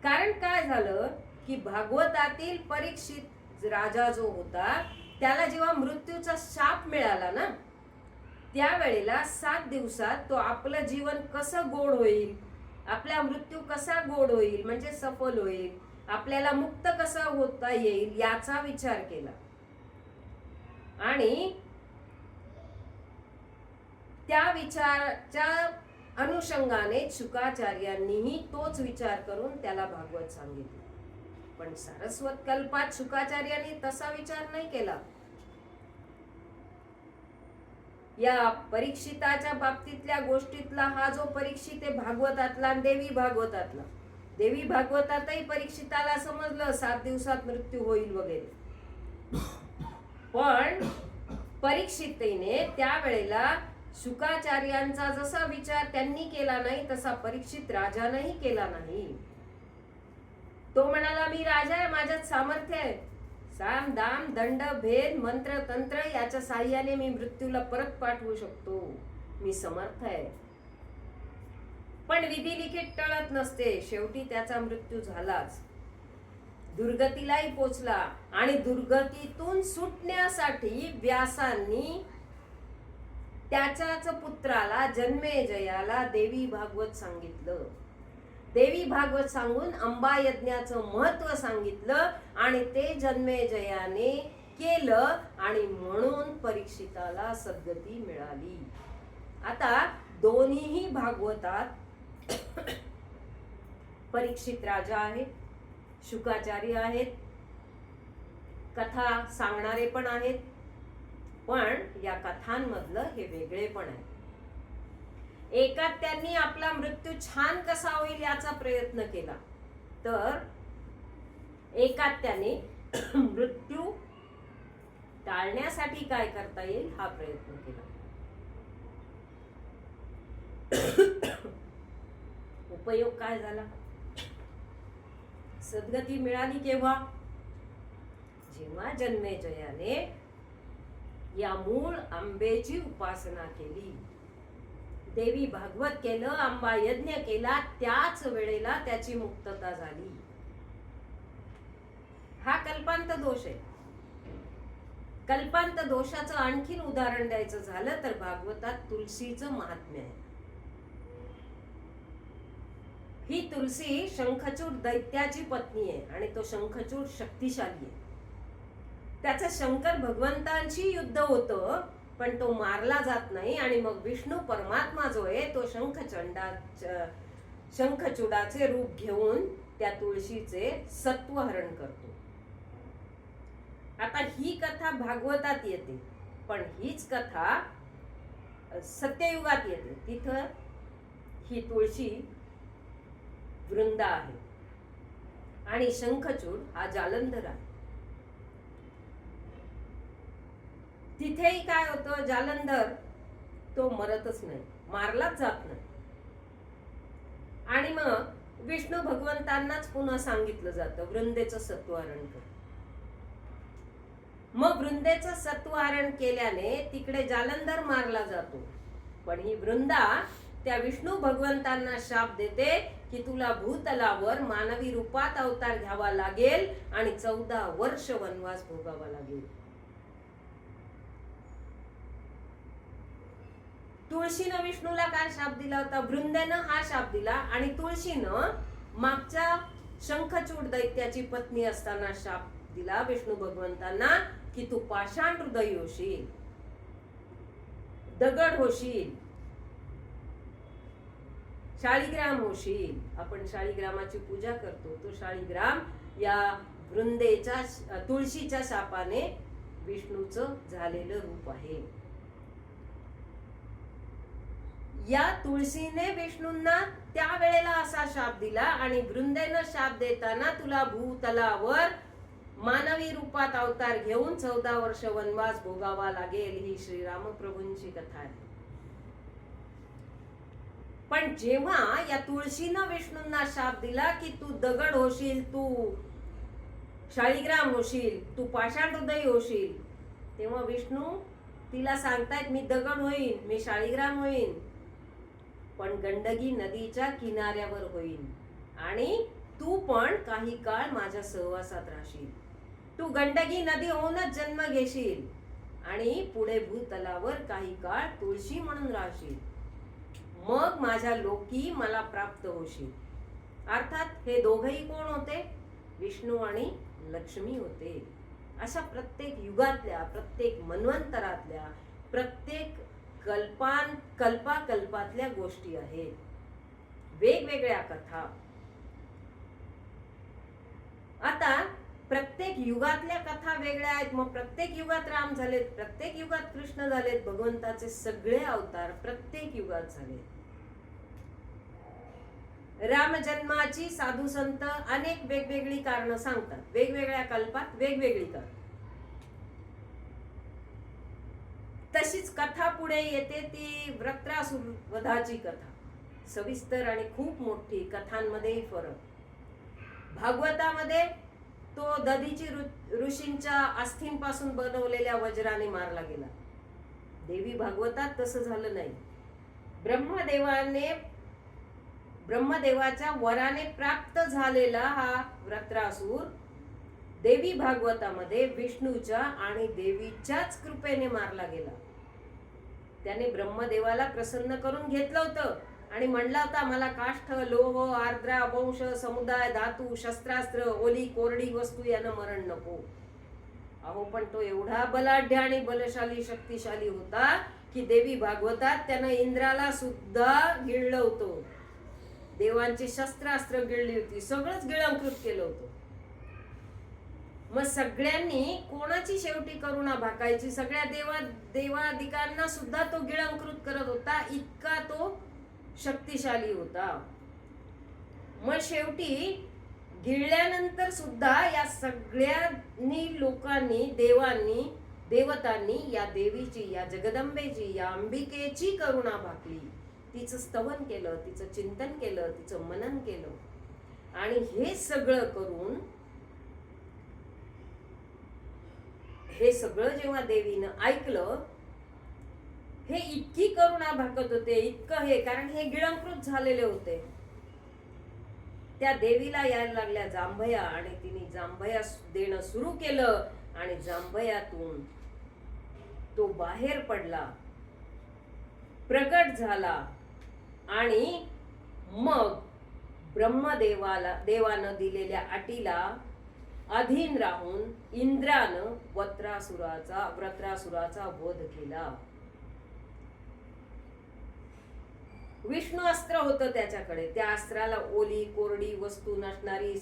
कारण काय झालं की भागवतातील परीक्षित राजा जो होता त्याला जेव्हा मृत्यूचा शाप मिळाला ना, त्यावेळेला 7 दिवसात तो आपलं जीवन कसं गोड होईल, आपला मृत्यू कसा गोड होईल म्हणजे सफल होईल, आपल्याला मुक्त कसा होता येईल याचा विचार केला. आणि त्या विचाराच्या अनुषंगाने शुकाचार्यांनीही तोच विचार करून त्याला भागवत सांगितलं. पण सारस्वत कल्पात शुकाचार्यांनी तसा विचार नाही केला. या परीक्षिताच्या बाबतीतल्या गोष्टीतला हा जो परीक्षित आहे भागवतातला आणि देवी भागवतातला, देवी भागवतातही परीक्षिताला समजलं 7 दिवसात मृत्यू होईल वगैरे. पण परीक्षितेने त्यावेळेला शुकाचार्यांचा जसा विचार त्यांनी केला नाही तसा परीक्षित राजानेही केला नाही. तो म्हणाला मी राजा आहे, माझ्यात सामर्थ्य आहे. साम दाम दंड भेद मंत्र तंत्र याच्या साह्याने मी मृत्यूला परत पाठवू शकतो. मी समर्थ आहे. पण विधी लिखित टळत नसते. शेवटी त्याचा मृत्यू झालाच. दुर्गतीलाही पोचला आणि दुर्गतीतून सुटण्यासाठी व्यासांनी त्याच्याच पुत्राला जन्मेजयाला देवी भागवत सांगितलं. देवी भागवत सांगून अंबा यज्ञाचं महत्व सांगितलं आणि ते जन्मेजयाने केलं आणि म्हणून परीक्षिताला सद्गती मिळाली. आता दोन्हीही भागवतात परीक्षित राजा आहेत, शुकाचार्य आहेत, कथा सांगणारे पण आहेत. पण या कथांमधलं हे वेगळे पण आहे. एकात त्यांनी आपला मृत्यू छान कसा होईल याचा प्रयत्न केला, तर एकात त्याने मृत्यू टाळण्यासाठी काय करता येईल हा प्रयत्न केला. उपयोग काय झाला? सद्गती मिळाली केव्हा? जेव्हा जन्मेजयाने या मूळ आंबेची उपासना केली, देवी भागवत केलं, आंबा यज्ञ केला, त्याच वेळेला त्याची मुक्तता झाली. हा कल्पांत दोष आहे. कल्पांत दोषाचं आणखीन उदाहरण द्यायचं झालं तर भागवतात तुलसीचं महात्म्य आहे. ही तुलसी शंखचूड दैत्याची पत्नी आहे आणि तो शंखचूड शक्तिशाली आहे. त्याचं शंकर भगवंतांशी युद्ध होतं, पण तो मारला जात नाही आणि मग विष्णू परमात्मा जो आहे तो शंखचूडाचे रूप घेऊन त्या तुळशीचे सत्वहरण करतो. आता ही कथा भागवतात येते, पण हीच कथा सत्ययुगात येते. तिथं ही तुळशी वृंदा आहे आणि शंखचूड हा जालंधर आहे. तिथेही काय होतं, जालंधर तो मरतच नाही, मारलाच जात नाही. आणि मग विष्णू भगवंतांनाच पुन्हा सांगितलं जातं वृंदेचं सत्वहरण कर. मग वृंदेचं सत्वहरण केल्याने तिकडे जालंधर मारला जातो. पण ही वृंदा त्या विष्णू भगवंतांना शाप देते की तुला भूतलावर मानवी रूपात अवतार घ्यावा लागेल आणि 14 वर्ष वनवास भोगावा लागेल. तुळशीनं विष्णूला काय शाप दिला होता? वृंदेनं हा शाप दिला आणि तुळशीनं मागच्या शंखचूड दैत्याची पत्नी असताना शाप दिला विष्णू भगवंतांना की तू पाषाण हृदय होशील, दगड होशील, शाळीग्राम होशील. आपण शाळीग्रामाची पूजा करतो. तो शाळीग्राम या वृंदेच्या तुळशीच्या शापाने विष्णूचं झालेलं रूप आहे. या तुळशीने विष्णूंना त्यावेळेला असा शाप दिला आणि वृंदेनं शाप देताना तुला भूतलावर मानवी रूपात अवतार घेऊन 14 वर्ष वनवास भोगावा लागेल. ही श्रीरामप्रभूंची कथा आहे. पण जेव्हा या तुळशीनं विष्णूंना शाप दिला की तू दगड होशील, तू शाळीग्राम होशील, तू पाषाण हृदय होशील, तेव्हा विष्णू तिला सांगतायत मी दगड होईन, मी शाळीग्राम होईन, पण गंडकी नदीच्या किनाऱ्यावर होईन आणि तू पण काही काळ माझ्या सहवासात राहशील. तू गंडकी नदी होऊनच जन्म घेशील आणि पुढे भूतलावर काही काळ तुळशी म्हणून राहशील. मग माझ्या लोकी मला प्राप्त होशील. अर्थात हे दोघही कोण होते? विष्णू आणि लक्ष्मी होते. अशा प्रत्येक युगातल्या, प्रत्येक मन्वंतरातल्या, प्रत्येक कल्पातल्या गोष्टी आहेत. वेगवेगळ्या कथा. आता प्रत्येक युगातल्या कथा वेगळ्या आहेत. मग प्रत्येक युगात राम झालेत, प्रत्येक युगात कृष्ण झालेत. भगवंताचे सगळे अवतार प्रत्येक युगात झालेत. राम जन्माची साधू संत अनेक वेगवेगळी कारणं सांगतात. वेगवेगळ्या कल्पात वेगवेगळी कारण. तशीच कथा पुढे येते ती वृत्रासुर वधाची कथा. सविस्तर आणि खूप मोठी, कथांमध्येही फरक. भागवतामध्ये तो दधीची ऋषींच्या अस्थींपासून बनवलेल्या वज्राने मारला गेला. देवी भागवतात तसं झालं नाही. ब्रह्मदेवाच्या वराने प्राप्त झालेला हा वृत्रासूर देवी भागवतामध्ये विष्णूच्या आणि देवीच्याच कृपेने मारला गेला. त्याने ब्रह्मदेवाला प्रसन्न करून घेतलं होतं आणि म्हणला होता, मला काष्ठ, लोह, आर्द्रा, वंश, समुदाय, धातू, शस्त्रास्त्र, ओली कोरडी वस्तू यानं मरण नको. अहो, पण तो एवढा बलाढ्य आणि बलशाली, शक्तिशाली होता की देवी भागवतात त्यानं इंद्राला सुद्धा गिळलं होतं. देवांची शस्त्रास्त्र गिळली होती, सगळंच गिळंकृत केलं होतं. मग सगळ्यांनी कोणाची शेवटी करुणा भाकायची? सगळ्या देवादिकांना सुद्धा तो गिळंकृत करत होता, इतका तो शक्तिशाली होता. मग शेवटी गिळल्यानंतर सुद्धा या सगळ्यांनी लोकांनी, देवतांनी या देवीची, या जगदंबेची, या अंबिकेची करुणा भाकली. तिचं स्तवन केलं, तिचं चिंतन केलं, तिचं मनन केलं. आणि हे सगळं जेव्हा देवीनं ऐकलं, हे इतकी करुणा भाकत होते, इतकं हे, कारण हे गिळंकृत झालेले होते. त्या देवीला यायला लागल्या जांभया आणि तिने जांभया देणं सुरू केलं आणि जांभयातून तो बाहेर पडला, प्रगट झाला. आणि मग देवानं दिलेल्या अटीला अधीन राहून इंद्रानं वृत्रासुराचा वध केला. विष्णू अस्त्र होतं त्याच्याकडे. त्या अस्त्राला ओली कोरडी वस्तू नसणारी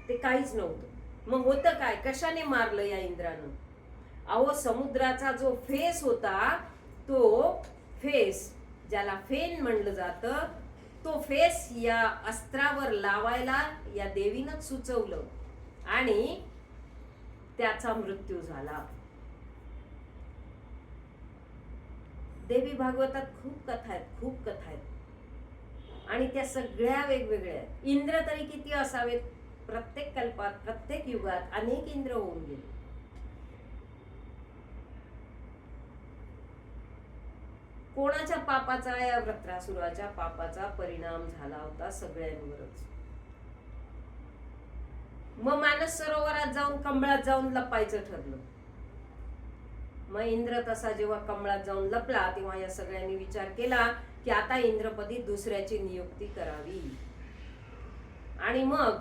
ते काहीच नव्हतं. मग होतं काय? कशाने मारलं या इंद्रानं? अहो, समुद्राचा जो फेस होता, तो फेस ज्याला फेन म्हणलं जातं, तो फेस या अस्त्रावर लावायला या देवीनंच सुचवलं आणि त्याचा मृत्यू झाला. देवी भागवतात खूप कथा आहेत आणि त्या सगळ्या वेगवेगळ्या आहेत. इंद्र तरी किती असावेत? प्रत्येक कल्पात, प्रत्येक युगात अनेक इंद्र होऊन गेले. कोणाच्या पापाचा? या वृत्रासुराच्या पापाचा परिणाम झाला होता सगळ्यांवरच. मग मानस सरोवरात जाऊन, कमळात जाऊन लपायचं ठरलं. मग इंद्र तसा जेव्हा कमळात जाऊन लपला, तेव्हा या सगळ्यांनी विचार केला की आता इंद्रपदी दुसऱ्याची नियुक्ती करावी. आणि मग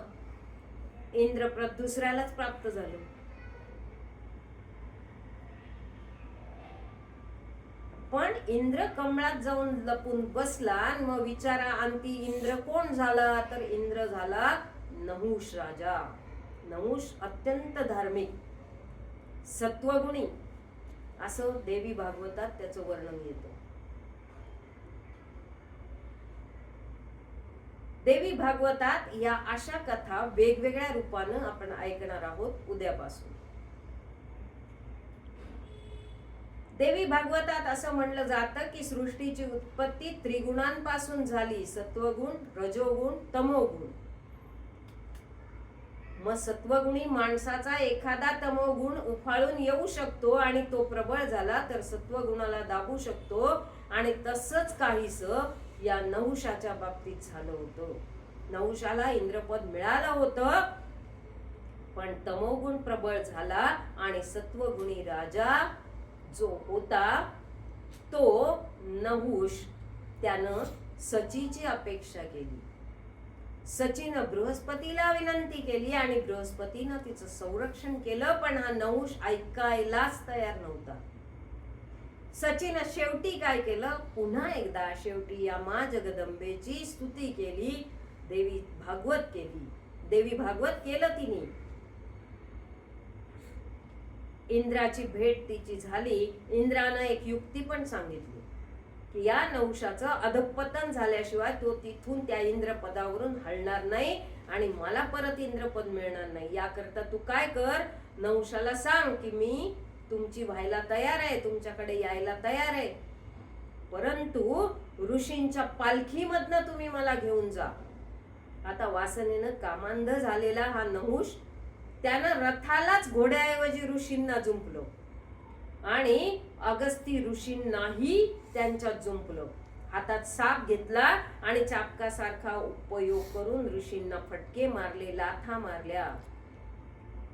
इंद्रपद दुसऱ्यालाच प्राप्त झालं. पण इंद्र कमळात जाऊन लपून बसला आणि मग विचारा अंती इंद्र कोण झाला? तर इंद्र झाला नहुष राजा. नहुष अत्यंत धार्मिक, सत्वगुणी, असं देवी भागवतात त्याचं वर्णन येतं. देवी भागवतात या अशा कथा वेगवेगळ्या रूपानं आपण ऐकणार आहोत उद्यापासून. देवी भागवतात असं म्हणलं जातं की सृष्टीची उत्पत्ती त्रिगुणांपासून झाली, सत्वगुण, रजोगुण, तमोगुण. मग सत्वगुणी माणसाचा एखादा तमोगुण उफाळून येऊ शकतो आणि तो प्रबळ झाला तर सत्वगुणाला दाबू शकतो. आणि तसंच काहीसं या नहुषाच्या बाबतीत झालं होतं. नहुषाला इंद्रपद मिळालं होतं, पण तमोगुण प्रबळ झाला आणि सत्वगुणी राजा जो होता तो नहुष, त्यानं सचीची अपेक्षा केली. सचीनं बृहस्पतीला विनंती केली आणि बृहस्पतीनं तिचं संरक्षण केलं, पण हा नहुष ऐकायलाच तयार नव्हता. सचीनं शेवटी काय केलं? पुन्हा एकदा शेवटी या मा जगदंबेची स्तुती केली, देवी भागवत केलं तिने. इंद्राची भेट तिची झाली. इंद्रानं एक युक्ती पण सांगितली की या नहुषाचं अधःपतन झाल्याशिवाय तो तिथून त्या इंद्रपदावरून हलणार नाही आणि मला परत इंद्रपद मिळणार नाही. याकरता तू काय कर, नहुषाला सांग की मी तुमची व्हायला तयार आहे, तुमच्याकडे यायला तयार आहे, परंतु ऋषींच्या पालखीमधनं तुम्ही मला घेऊन जा. आता वासनेनं कामांध झालेला हा नहुष त्यानं रथालाच घोड्याऐवजी ऋषींना जुंपलो आणि अगस्ती ऋषींनाही त्यांच्यात जुंपलो. हातात साप घेतला आणि चापकासारखा उपयोग करून ऋषींना फटके मारले, लाथा मारल्या.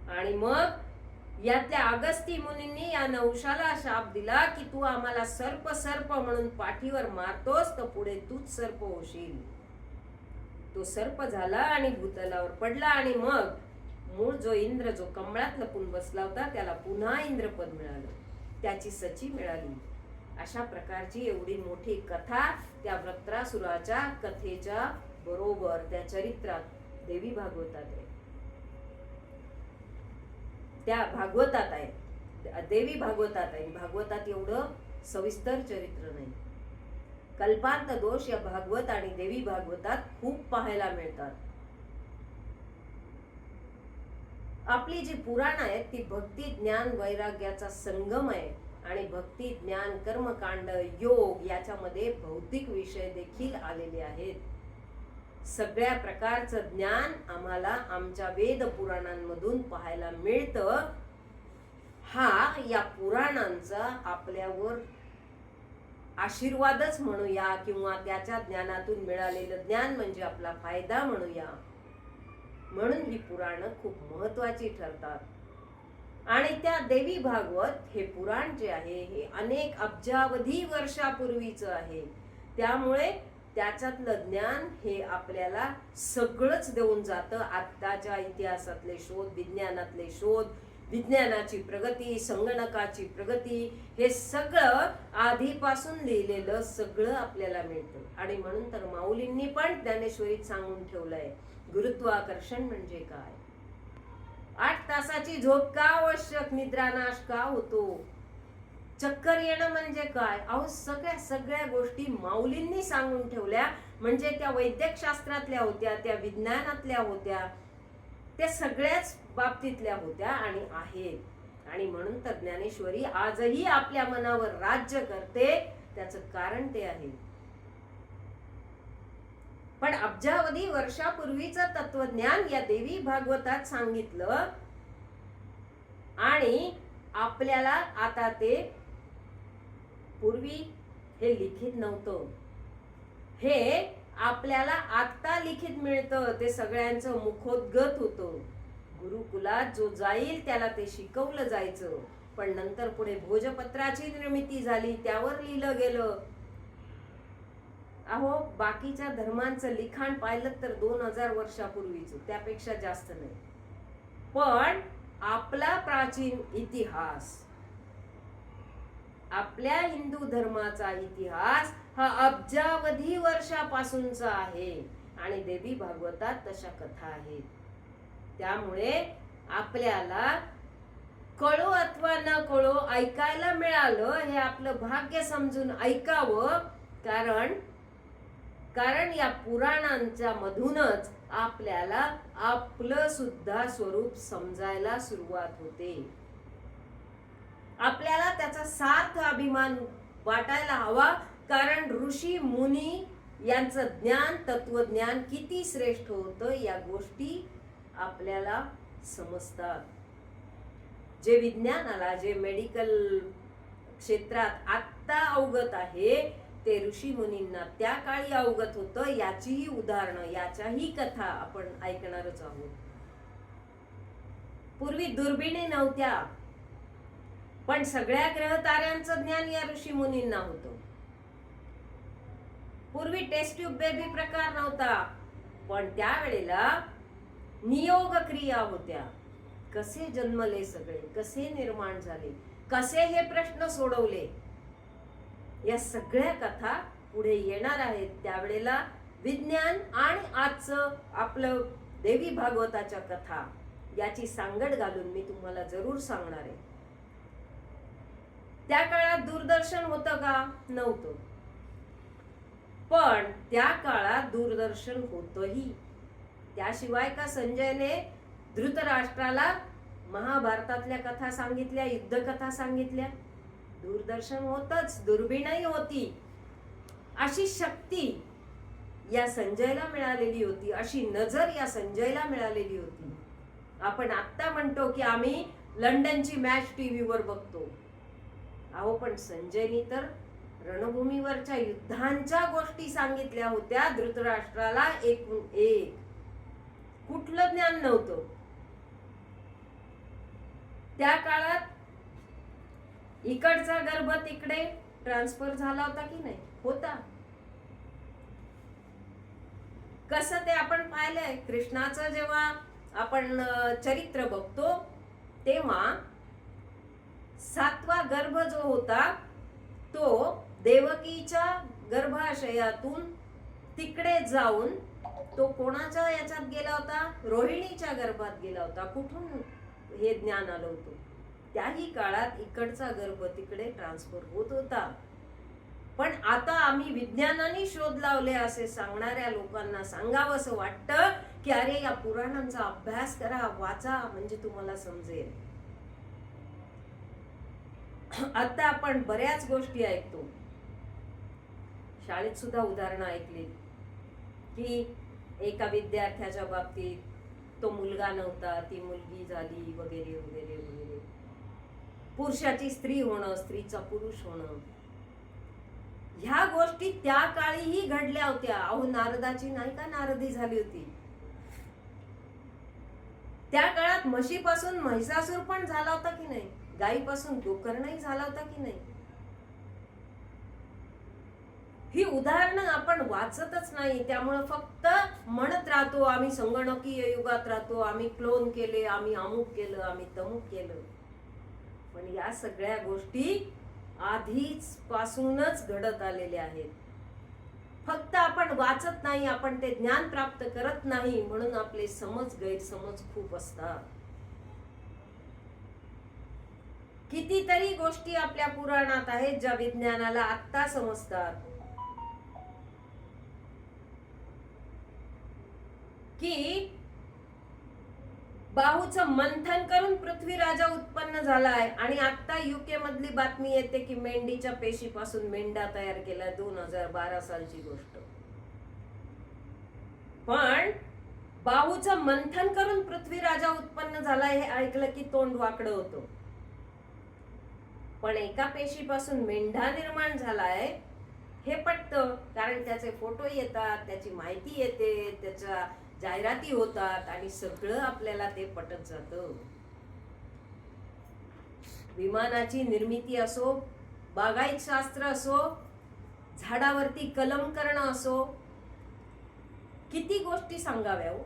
आणि मग यातल्या अगस्ती मुनींनी या नहुषाला शाप दिला की तू आम्हाला सर्प सर्प म्हणून पाठीवर मारतोस तर पुढे तूच सर्प होशील. तो सर्प झाला आणि भूतलावर पडला आणि मग मूळ जो इंद्र जो कमळात लपून बसला होता त्याला पुन्हा इंद्रपद मिळालं, त्याची सची मिळाली. अशा प्रकारची एवढी मोठी कथा त्या वृत्रासुराच्या कथेच्या बरोबर त्या चरित्रात देवी भागवतात आहे, त्या भागवतात आहे, देवी भागवतात आहे. भागवतात एवढं सविस्तर चरित्र नाही. कल्पांत दोष या भागवत आणि देवी भागवतात खूप पाहायला मिळतात. आपली जी पुराण आहेत ती भक्ती ज्ञान वैराग्याचा संगम आहे आणि भक्ती ज्ञान कर्मकांड योग याच्यामध्ये भौतिक विषय देखील आलेले आहेत. सगळ्या प्रकारचं ज्ञान आम्हाला आमच्या वेद पुराणांमधून पाहायला मिळतं. हा या पुराणांचा आपल्यावर आशीर्वादच म्हणूया किंवा त्याच्या ज्ञानातून मिळालेलं ज्ञान म्हणजे आपला फायदा म्हणूया. म्हणून ही पुराणं खूप महत्वाची ठरतात. आणि त्या देवी भागवत हे पुराण जे आहे हे अनेक अब्जावधी वर्षापूर्वीचं आहे. त्यामुळे त्याच्यातलं ज्ञान हे आपल्याला सगळंच देऊन जातं. आत्ताच्या इतिहासातले शोध, विज्ञानातले शोध, विज्ञानाची प्रगती, संगणकाची प्रगती, हे सगळं आधीपासून लिहिलेलं सगळं आपल्याला मिळतं. आणि म्हणून तर माऊलींनी पण ज्ञानेश्वरीत सांगून ठेवलंय गुरुत्वाकर्षण म्हणजे काय, 8 तासाची झोप का आवश्यक, निद्रानाश का होतो, चक्कर येणं म्हणजे काय. अहो सगळ्या गोष्टी माऊलींनी सांगून ठेवल्या. म्हणजे त्या वैद्यक शास्त्रातल्या होत्या, त्या विज्ञानातल्या होत्या, त्या सगळ्याच बाबतीतल्या होत्या आणि आहेत. आणि म्हणून तर ज्ञानेश्वरी आजही आपल्या मनावर राज्य करते. त्याचं कारण ते आहे. पण अब्जावधी वर्षापूर्वीचं तत्वज्ञान या देवी भागवतात सांगितलं आणि आपल्याला आता ते, पूर्वी हे लिखित नव्हतं, हे आपल्याला आता लिखित मिळतं. ते सगळ्यांचं मुखोद्गत होतं. गुरुकुलात जो जाईल त्याला ते शिकवलं जायचं. पण नंतर पुढे भोजपत्राची निर्मिती झाली, त्यावर लिहिलं गेलं. अहो बाकीच्या धर्मांचं लिखाण पाहिलं तर 2000 वर्षापूर्वीच, त्यापेक्षा जास्त नाही. पण आपला प्राचीन इतिहास, आपल्या हिंदू धर्माचा इतिहास हा अब्जावधी वर्षापासूनचा आहे आणि देवी भागवतात तशा कथा आहेत. त्यामुळे आपल्याला कळो अथवा न कळो ऐकायला मिळालं हे आपलं भाग्य समजून ऐकावं. कारण या पुराणांच्या मधूनच आपल्याला आपलं सुद्धा स्वरूप समजायला सुरुवात होते. आपल्याला त्याचा सार्थ अभिमान वाटायला हवा. कारण ऋषी मुनी यांचं ज्ञान, तत्वज्ञान किती श्रेष्ठ होतं या गोष्टी आपल्याला समजतात. जे विज्ञानाला, जे मेडिकल क्षेत्रात आत्ता अवगत आहे ते ऋषी मुनींना त्या काळी अवगत होतं. याचीही उदाहरणं, याच्याही कथा आपण ऐकणारच आहोत. पूर्वी दुर्बिणी नव्हत्या, पण सगळ्या ग्रह ताऱ्यांचं ज्ञान या ऋषी मुनींना होतं. पूर्वी टेस्ट ट्यूब बेबी प्रकार नव्हता, पण त्यावेळेला नियोग क्रिया होत्या. कसे जन्मले सगळे, कसे निर्माण झाले, कसे हे प्रश्न सोडवले, या सगळ्या कथा पुढे येणार आहेत. त्यावेळेला विज्ञान आणि आजचं आपलं देवी भागवताच्या कथा याची सांगड घालून मी तुम्हाला जरूर सांगणार आहे. त्या काळात दूरदर्शन होतं का? नव्हतं. पण त्या काळात दूरदर्शन होतंही. त्याशिवाय का संजयने धृतराष्ट्राला महाभारतातल्या कथा सांगितल्या, युद्धकथा सांगितल्या. दूरदर्शन होतच, दुर्बीणही होती. अशी शक्ती या संजयला मिळालेली होती, अशी नजर या संजयला मिळालेली होती. आपण आत्ता म्हणतो की आम्ही लंडनची मॅच टीव्हीवर बघतो. अहो पण संजयनी तर रणभूमीवरच्या युद्धांच्या गोष्टी सांगितल्या होत्या धृतराष्ट्राला, एकूण एक. कुठलं ज्ञान नव्हतं त्या काळात. इकडचा गर्भ तिकडे ट्रान्सफर झाला होता की नाही? होता. कसं ते आपण पाहिलंय. कृष्णाचं जेव्हा आपण चरित्र बघतो तेव्हा 7वा गर्भ जो होता तो देवकीच्या गर्भाशयातून तिकडे जाऊन तो कोणाच्या याच्यात गेला होता? रोहिणीच्या गर्भात गेला होता. कुठून हे ज्ञान आलं होतं? त्याही काळात इकडचा गर्भ तिकडे ट्रान्सफर होत होता. पण आता आम्ही विज्ञानाने शोध लावले असे सांगणाऱ्या लोकांना सांगावंसं वाटतं की अरे या पुराणांचा अभ्यास करा, वाचा, म्हणजे तुम्हाला समजेल. आता आपण बऱ्याच गोष्टी ऐकतो. शाळेत सुद्धा उदाहरणं ऐकली की एका विद्यार्थ्याच्या बाबतीत तो मुलगा नव्हता, ती मुलगी झाली, वगैरे वगैरे वगैरे. पुरुषाची स्त्री होणं, स्त्रीचा पुरुष होणं, ह्या गोष्टी त्या काळीही घडल्या होत्या. अहो नारदाची नाही का नारदी झाली होती? त्या काळात म्हशीपासून महिषासूर पण झाला होता की नाही? गायीपासून गोकर्णही झाला होता की नाही? ही उदाहरणं आपण वाचतच नाही. त्यामुळे फक्त म्हणत राहतो आम्ही संगणकीय युगात राहतो, आम्ही क्लोन केले, आम्ही अमुक केलं, आम्ही तमुक केलं. पण या सगळ्या गोष्टी आधीच पासूनच घडत आलेल्या आहेत. फक्त आपण वाचत नाही, आपण ते ज्ञान प्राप्त करत नाही, म्हणून आपले समज गैरसमज खूप असतात. कितीतरी गोष्टी आपल्या पुराणात आहेत ज्या विज्ञानाला आत्ता समजतात. की बाहूचं मंथन करून पृथ्वीराजा उत्पन्न झालाय. आणि आता युके मधली बातमी येते की मेंढीच्या पेशीपासून मेंढा तयार केला. 2012 सालची गोष्ट. पण बाहूचं मंथन करून पृथ्वीराजा उत्पन्न झालाय हे ऐकलं की तोंड वाकडं होतं. पण एका पेशीपासून मेंढा निर्माण झालाय हे पटतं, कारण त्याचे फोटो येतात, त्याची माहिती येते, त्याच्या जाहिराती होतात आणि सगळं आपल्याला ते पटत जातं. विमानाची निर्मिती असो, बागायत शास्त्र असो, झाडावरती कलम करणं असो, किती गोष्टी सांगाव्या हो.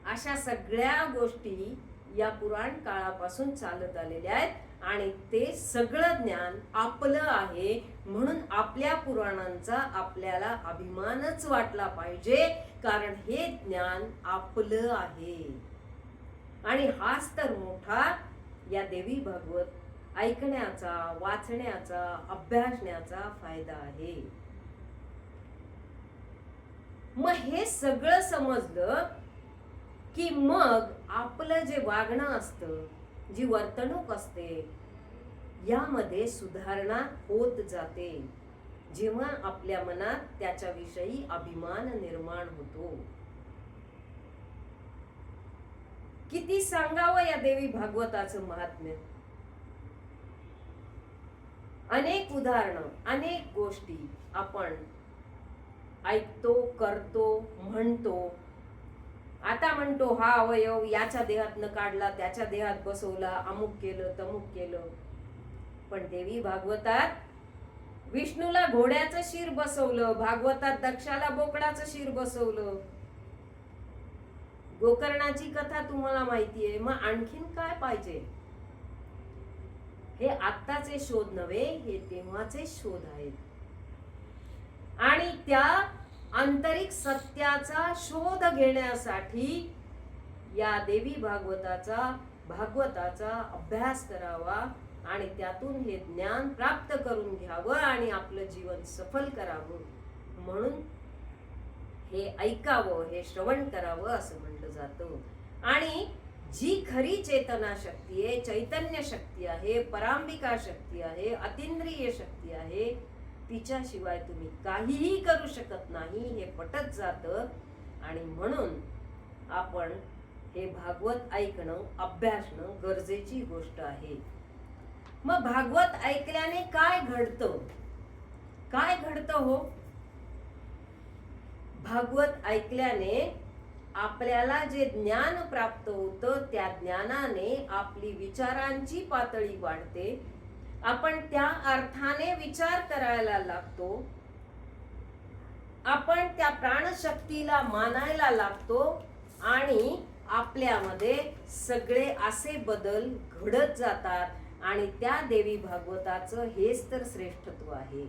अशा सगळ्या गोष्टी या पुराण काळापासून चालत आलेल्या आहेत आणि ते सगळं ज्ञान आपलं आहे. म्हणून आपल्या पुराणांचा आपल्याला अभिमानच वाटला पाहिजे, कारण हे ज्ञान आपलं आहे. आणि हाच तर मोठा या देवी भागवत ऐकण्याचा, वाचण्याचा, अभ्यासण्याचा फायदा आहे. मग हे सगळं समजलं की मग आपलं जे वागणं असतं, जी वर्तणूक असते, यामध्ये सुधारणा होत जाते. जेव्हा आपल्या मनात त्याच्याविषयी अभिमान निर्माण होतो. किती सांगावं या देवी भागवताचं महात्म्य. अनेक उदाहरणं, अनेक गोष्टी आपण ऐकतो, करतो, म्हणतो. आता म्हणतो हा अवयव याच्या देहातनं काढला, त्याच्या देहात बसवला, अमुक केलं, तमुक केलं. पण देवी भागवतात विष्णूला घोड्याचं शिर बसवलं, भागवतात दक्षाला बोकडाचं शिर बसवलं. गोकर्णाची कथा तुम्हाला माहितीये. मग आणखीन काय पाहिजे? हे आत्ताचे शोध नव्हे, हे तेव्हाचे शोध आहेत. आणि त्या आंतरिक सत्याचा शोध घेण्यासाठी या देवी भागवताचा अभ्यास करावा आणि त्यातून हे ज्ञान प्राप्त करून घ्यावं आणि आपलं जीवन सफल करावं. म्हणून हे ऐकावं, हे श्रवण करावं असं म्हटलं जातं. आणि जी खरी चेतना शक्ती आहे, चैतन्य शक्ती आहे, परांबिका शक्ती आहे, अतिंद्रिय शक्ती आहे, तिच्याशिवाय तुम्ही काहीही करू शकत नाही हे पटत जातं. आणि म्हणून आपण हे भागवत ऐकणं, अभ्यासणं गरजेची गोष्ट आहे. मग भागवत ऐकल्याने काय घडतं? काय घडतं हो? भागवत ऐकल्याने आपल्याला जे ज्ञान प्राप्त होतं त्या ज्ञानाने आपली विचारांची पातळी वाढते. आपण त्या अर्थाने विचार करायला लागतो. आपण त्या प्राणशक्तीला मानायला लागतो आणि आपल्यामध्ये सगळे असे बदल घडत जातात आणि त्या देवी भागवताचं हेच तर श्रेष्ठत्व आहे.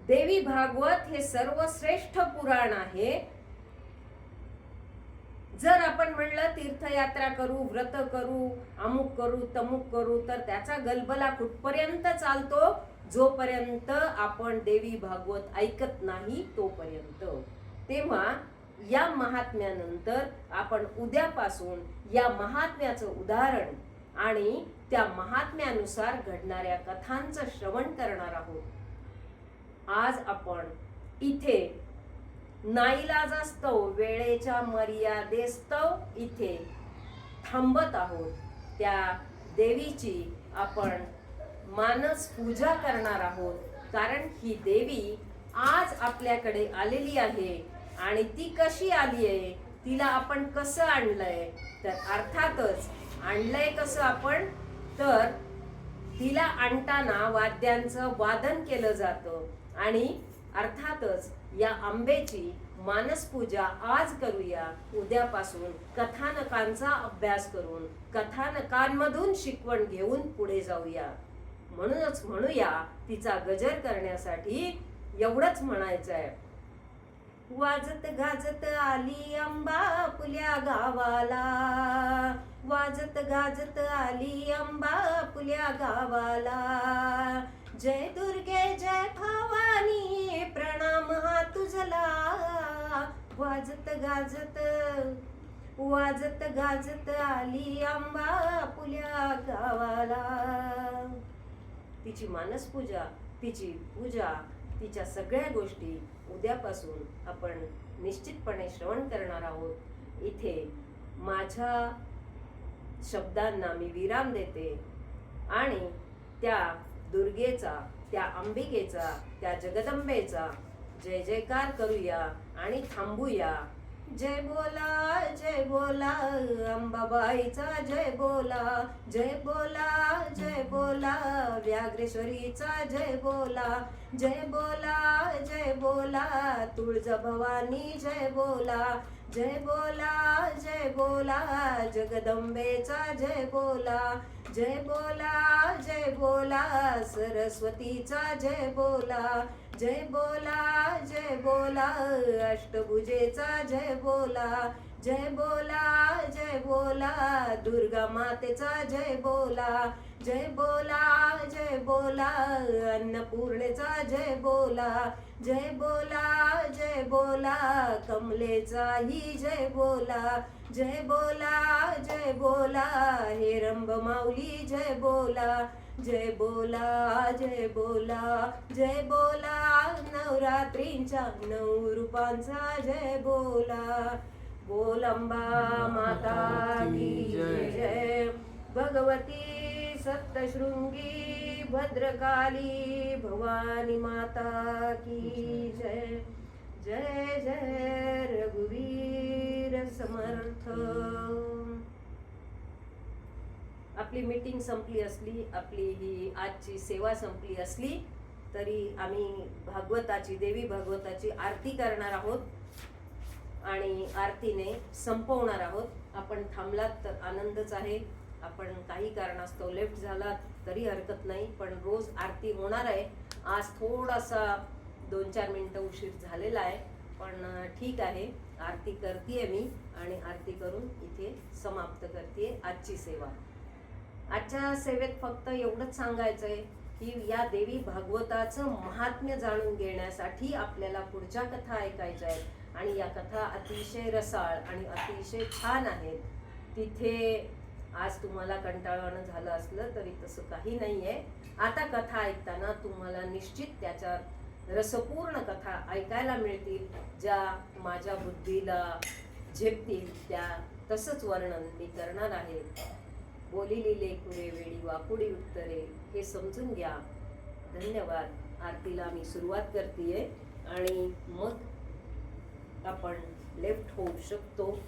देवी भागवत हे सर्वश्रेष्ठ पुराण आहे. जर आपण म्हणलं तीर्थयात्रा करू, व्रत करू, अमुक करू, तमुक करू, तर त्याचा गलबला कुठपर्यंत चालतो? जोपर्यंत आपण देवी भागवत ऐकत नाही तोपर्यंत. तेव्हा या महात्म्यानंतर आपण उद्यापासून या महात्म्याचं उदाहरण आणि त्या महात्म्यानुसार घडणाऱ्या कथांचं श्रवण करणार आहोत. आज आपण इथे नाईलाजास्तव, वेळेच्या मर्यादेस्तव इथे थांबत आहोत. त्या देवीची आपण मानस पूजा करणार आहोत. कारण ही देवी आज आपल्याकडे आलेली आहे. आणि ती कशी आली आहे, तिला आपण कसं आणलंय, तर अर्थातच आणलंय कसं आपण, तर तिला आणताना वाद्यांचं वादन केलं जातं. आणि अर्थातच या आंबेची मानसपूजा आज करूया. उद्यापासून कथानकांचा अभ्यास करून कथानकांमधून शिकवण घेऊन पुढे जाऊया. म्हणूनच म्हणूया तिचा गजर करण्यासाठी एवढंच म्हणायचंय. वाजत गाजत आली अंबा आपल्या गावाला, वाजत गाजत आली अंबा आपल्या गावाला. जय दुर्गे जय भवानी प्रणाम हा तुझला. वाजत गाजत वाजत गाजत आली अंबा आपल्या गावाला. तिची मानसपूजा, तिची पूजा, तिच्या सगळ्या गोष्टी उद्यापासून आपण निश्चितपणे श्रवण करणार आहोत. इथे माझ्या शब्दांना मी विराम देते आणि त्या दुर्गेचा, त्या अंबिकेचा, त्या जगदंबेचा जय जयकार करूया आणि थांबूया. जय बोला अंबाबाईचा जय बोला, जय बोला व्याघ्रेश्वरीचा जय बोला, जय बोला तुळजाभवानी जय बोला, जय बोला जगदंबेचा जय बोला, जय बोला सरस्वतीचा जय बोला, जय बोला अष्टभुजेचा जय बोला, जय बोला दुर्गा मातेचा जय बोला, जय बोला अन्नपूर्णेचा जय बोला, जय बोला कमलेचाही जय बोला, जय बोला हेरंब माऊली जय बोला, जय बोला नवरात्रींच्या 9 रूपांचा जय बोला. बोल अंबा माता की जय. भगवती सप्तशृंगी भद्रकाली भवानी माता की जय. जय जय रघुवीर समर्थ. आपली मीटिंग संपली असली, आपली ही आजची सेवा संपली असली तरी आम्ही भागवताची, देवी भागवताची आरती करणार आहोत आणि आरतीने संपवणार आहोत. आपण थांबलात तर आनंदच आहे. आपण काही कारणास्तव लेफ्ट झालात तरी हरकत नाही, पण रोज आरती होणार आहे. आज थोडासा 2-4 मिनिटं उशीर झालेला आहे, पण ठीक आहे. आरती करतेय मी आणि आरती करून इथे समाप्त करतेय आजची सेवा. आजच्या सेवेत फक्त एवढंच सांगायचंय की या देवी भागवताचं महात्म्य जाणून घेण्यासाठी आपल्याला पुढच्या कथा ऐकायच्या आहेत. आणि या कथा अतिशय रसाळ आणि अतिशय छान आहेत. तिथे आज तुम्हाला कंटाळवाणं झालं असलं तरी तसं काही नाहीये. आता कथा ऐकताना तुम्हाला निश्चित त्याच्या रसपूर्ण कथा ऐकायला मिळतील, ज्या माझ्या बुद्धीला झेपतील. त्या तसंच वर्णन मी करणार आहे. बोलिली लेकुरे वेळी वाकुडी उत्तरे, हे समजून घ्या. धन्यवाद. आरतीला मी सुरुवात करतेय आणि मग आपण लेफ्ट होऊ शकतो.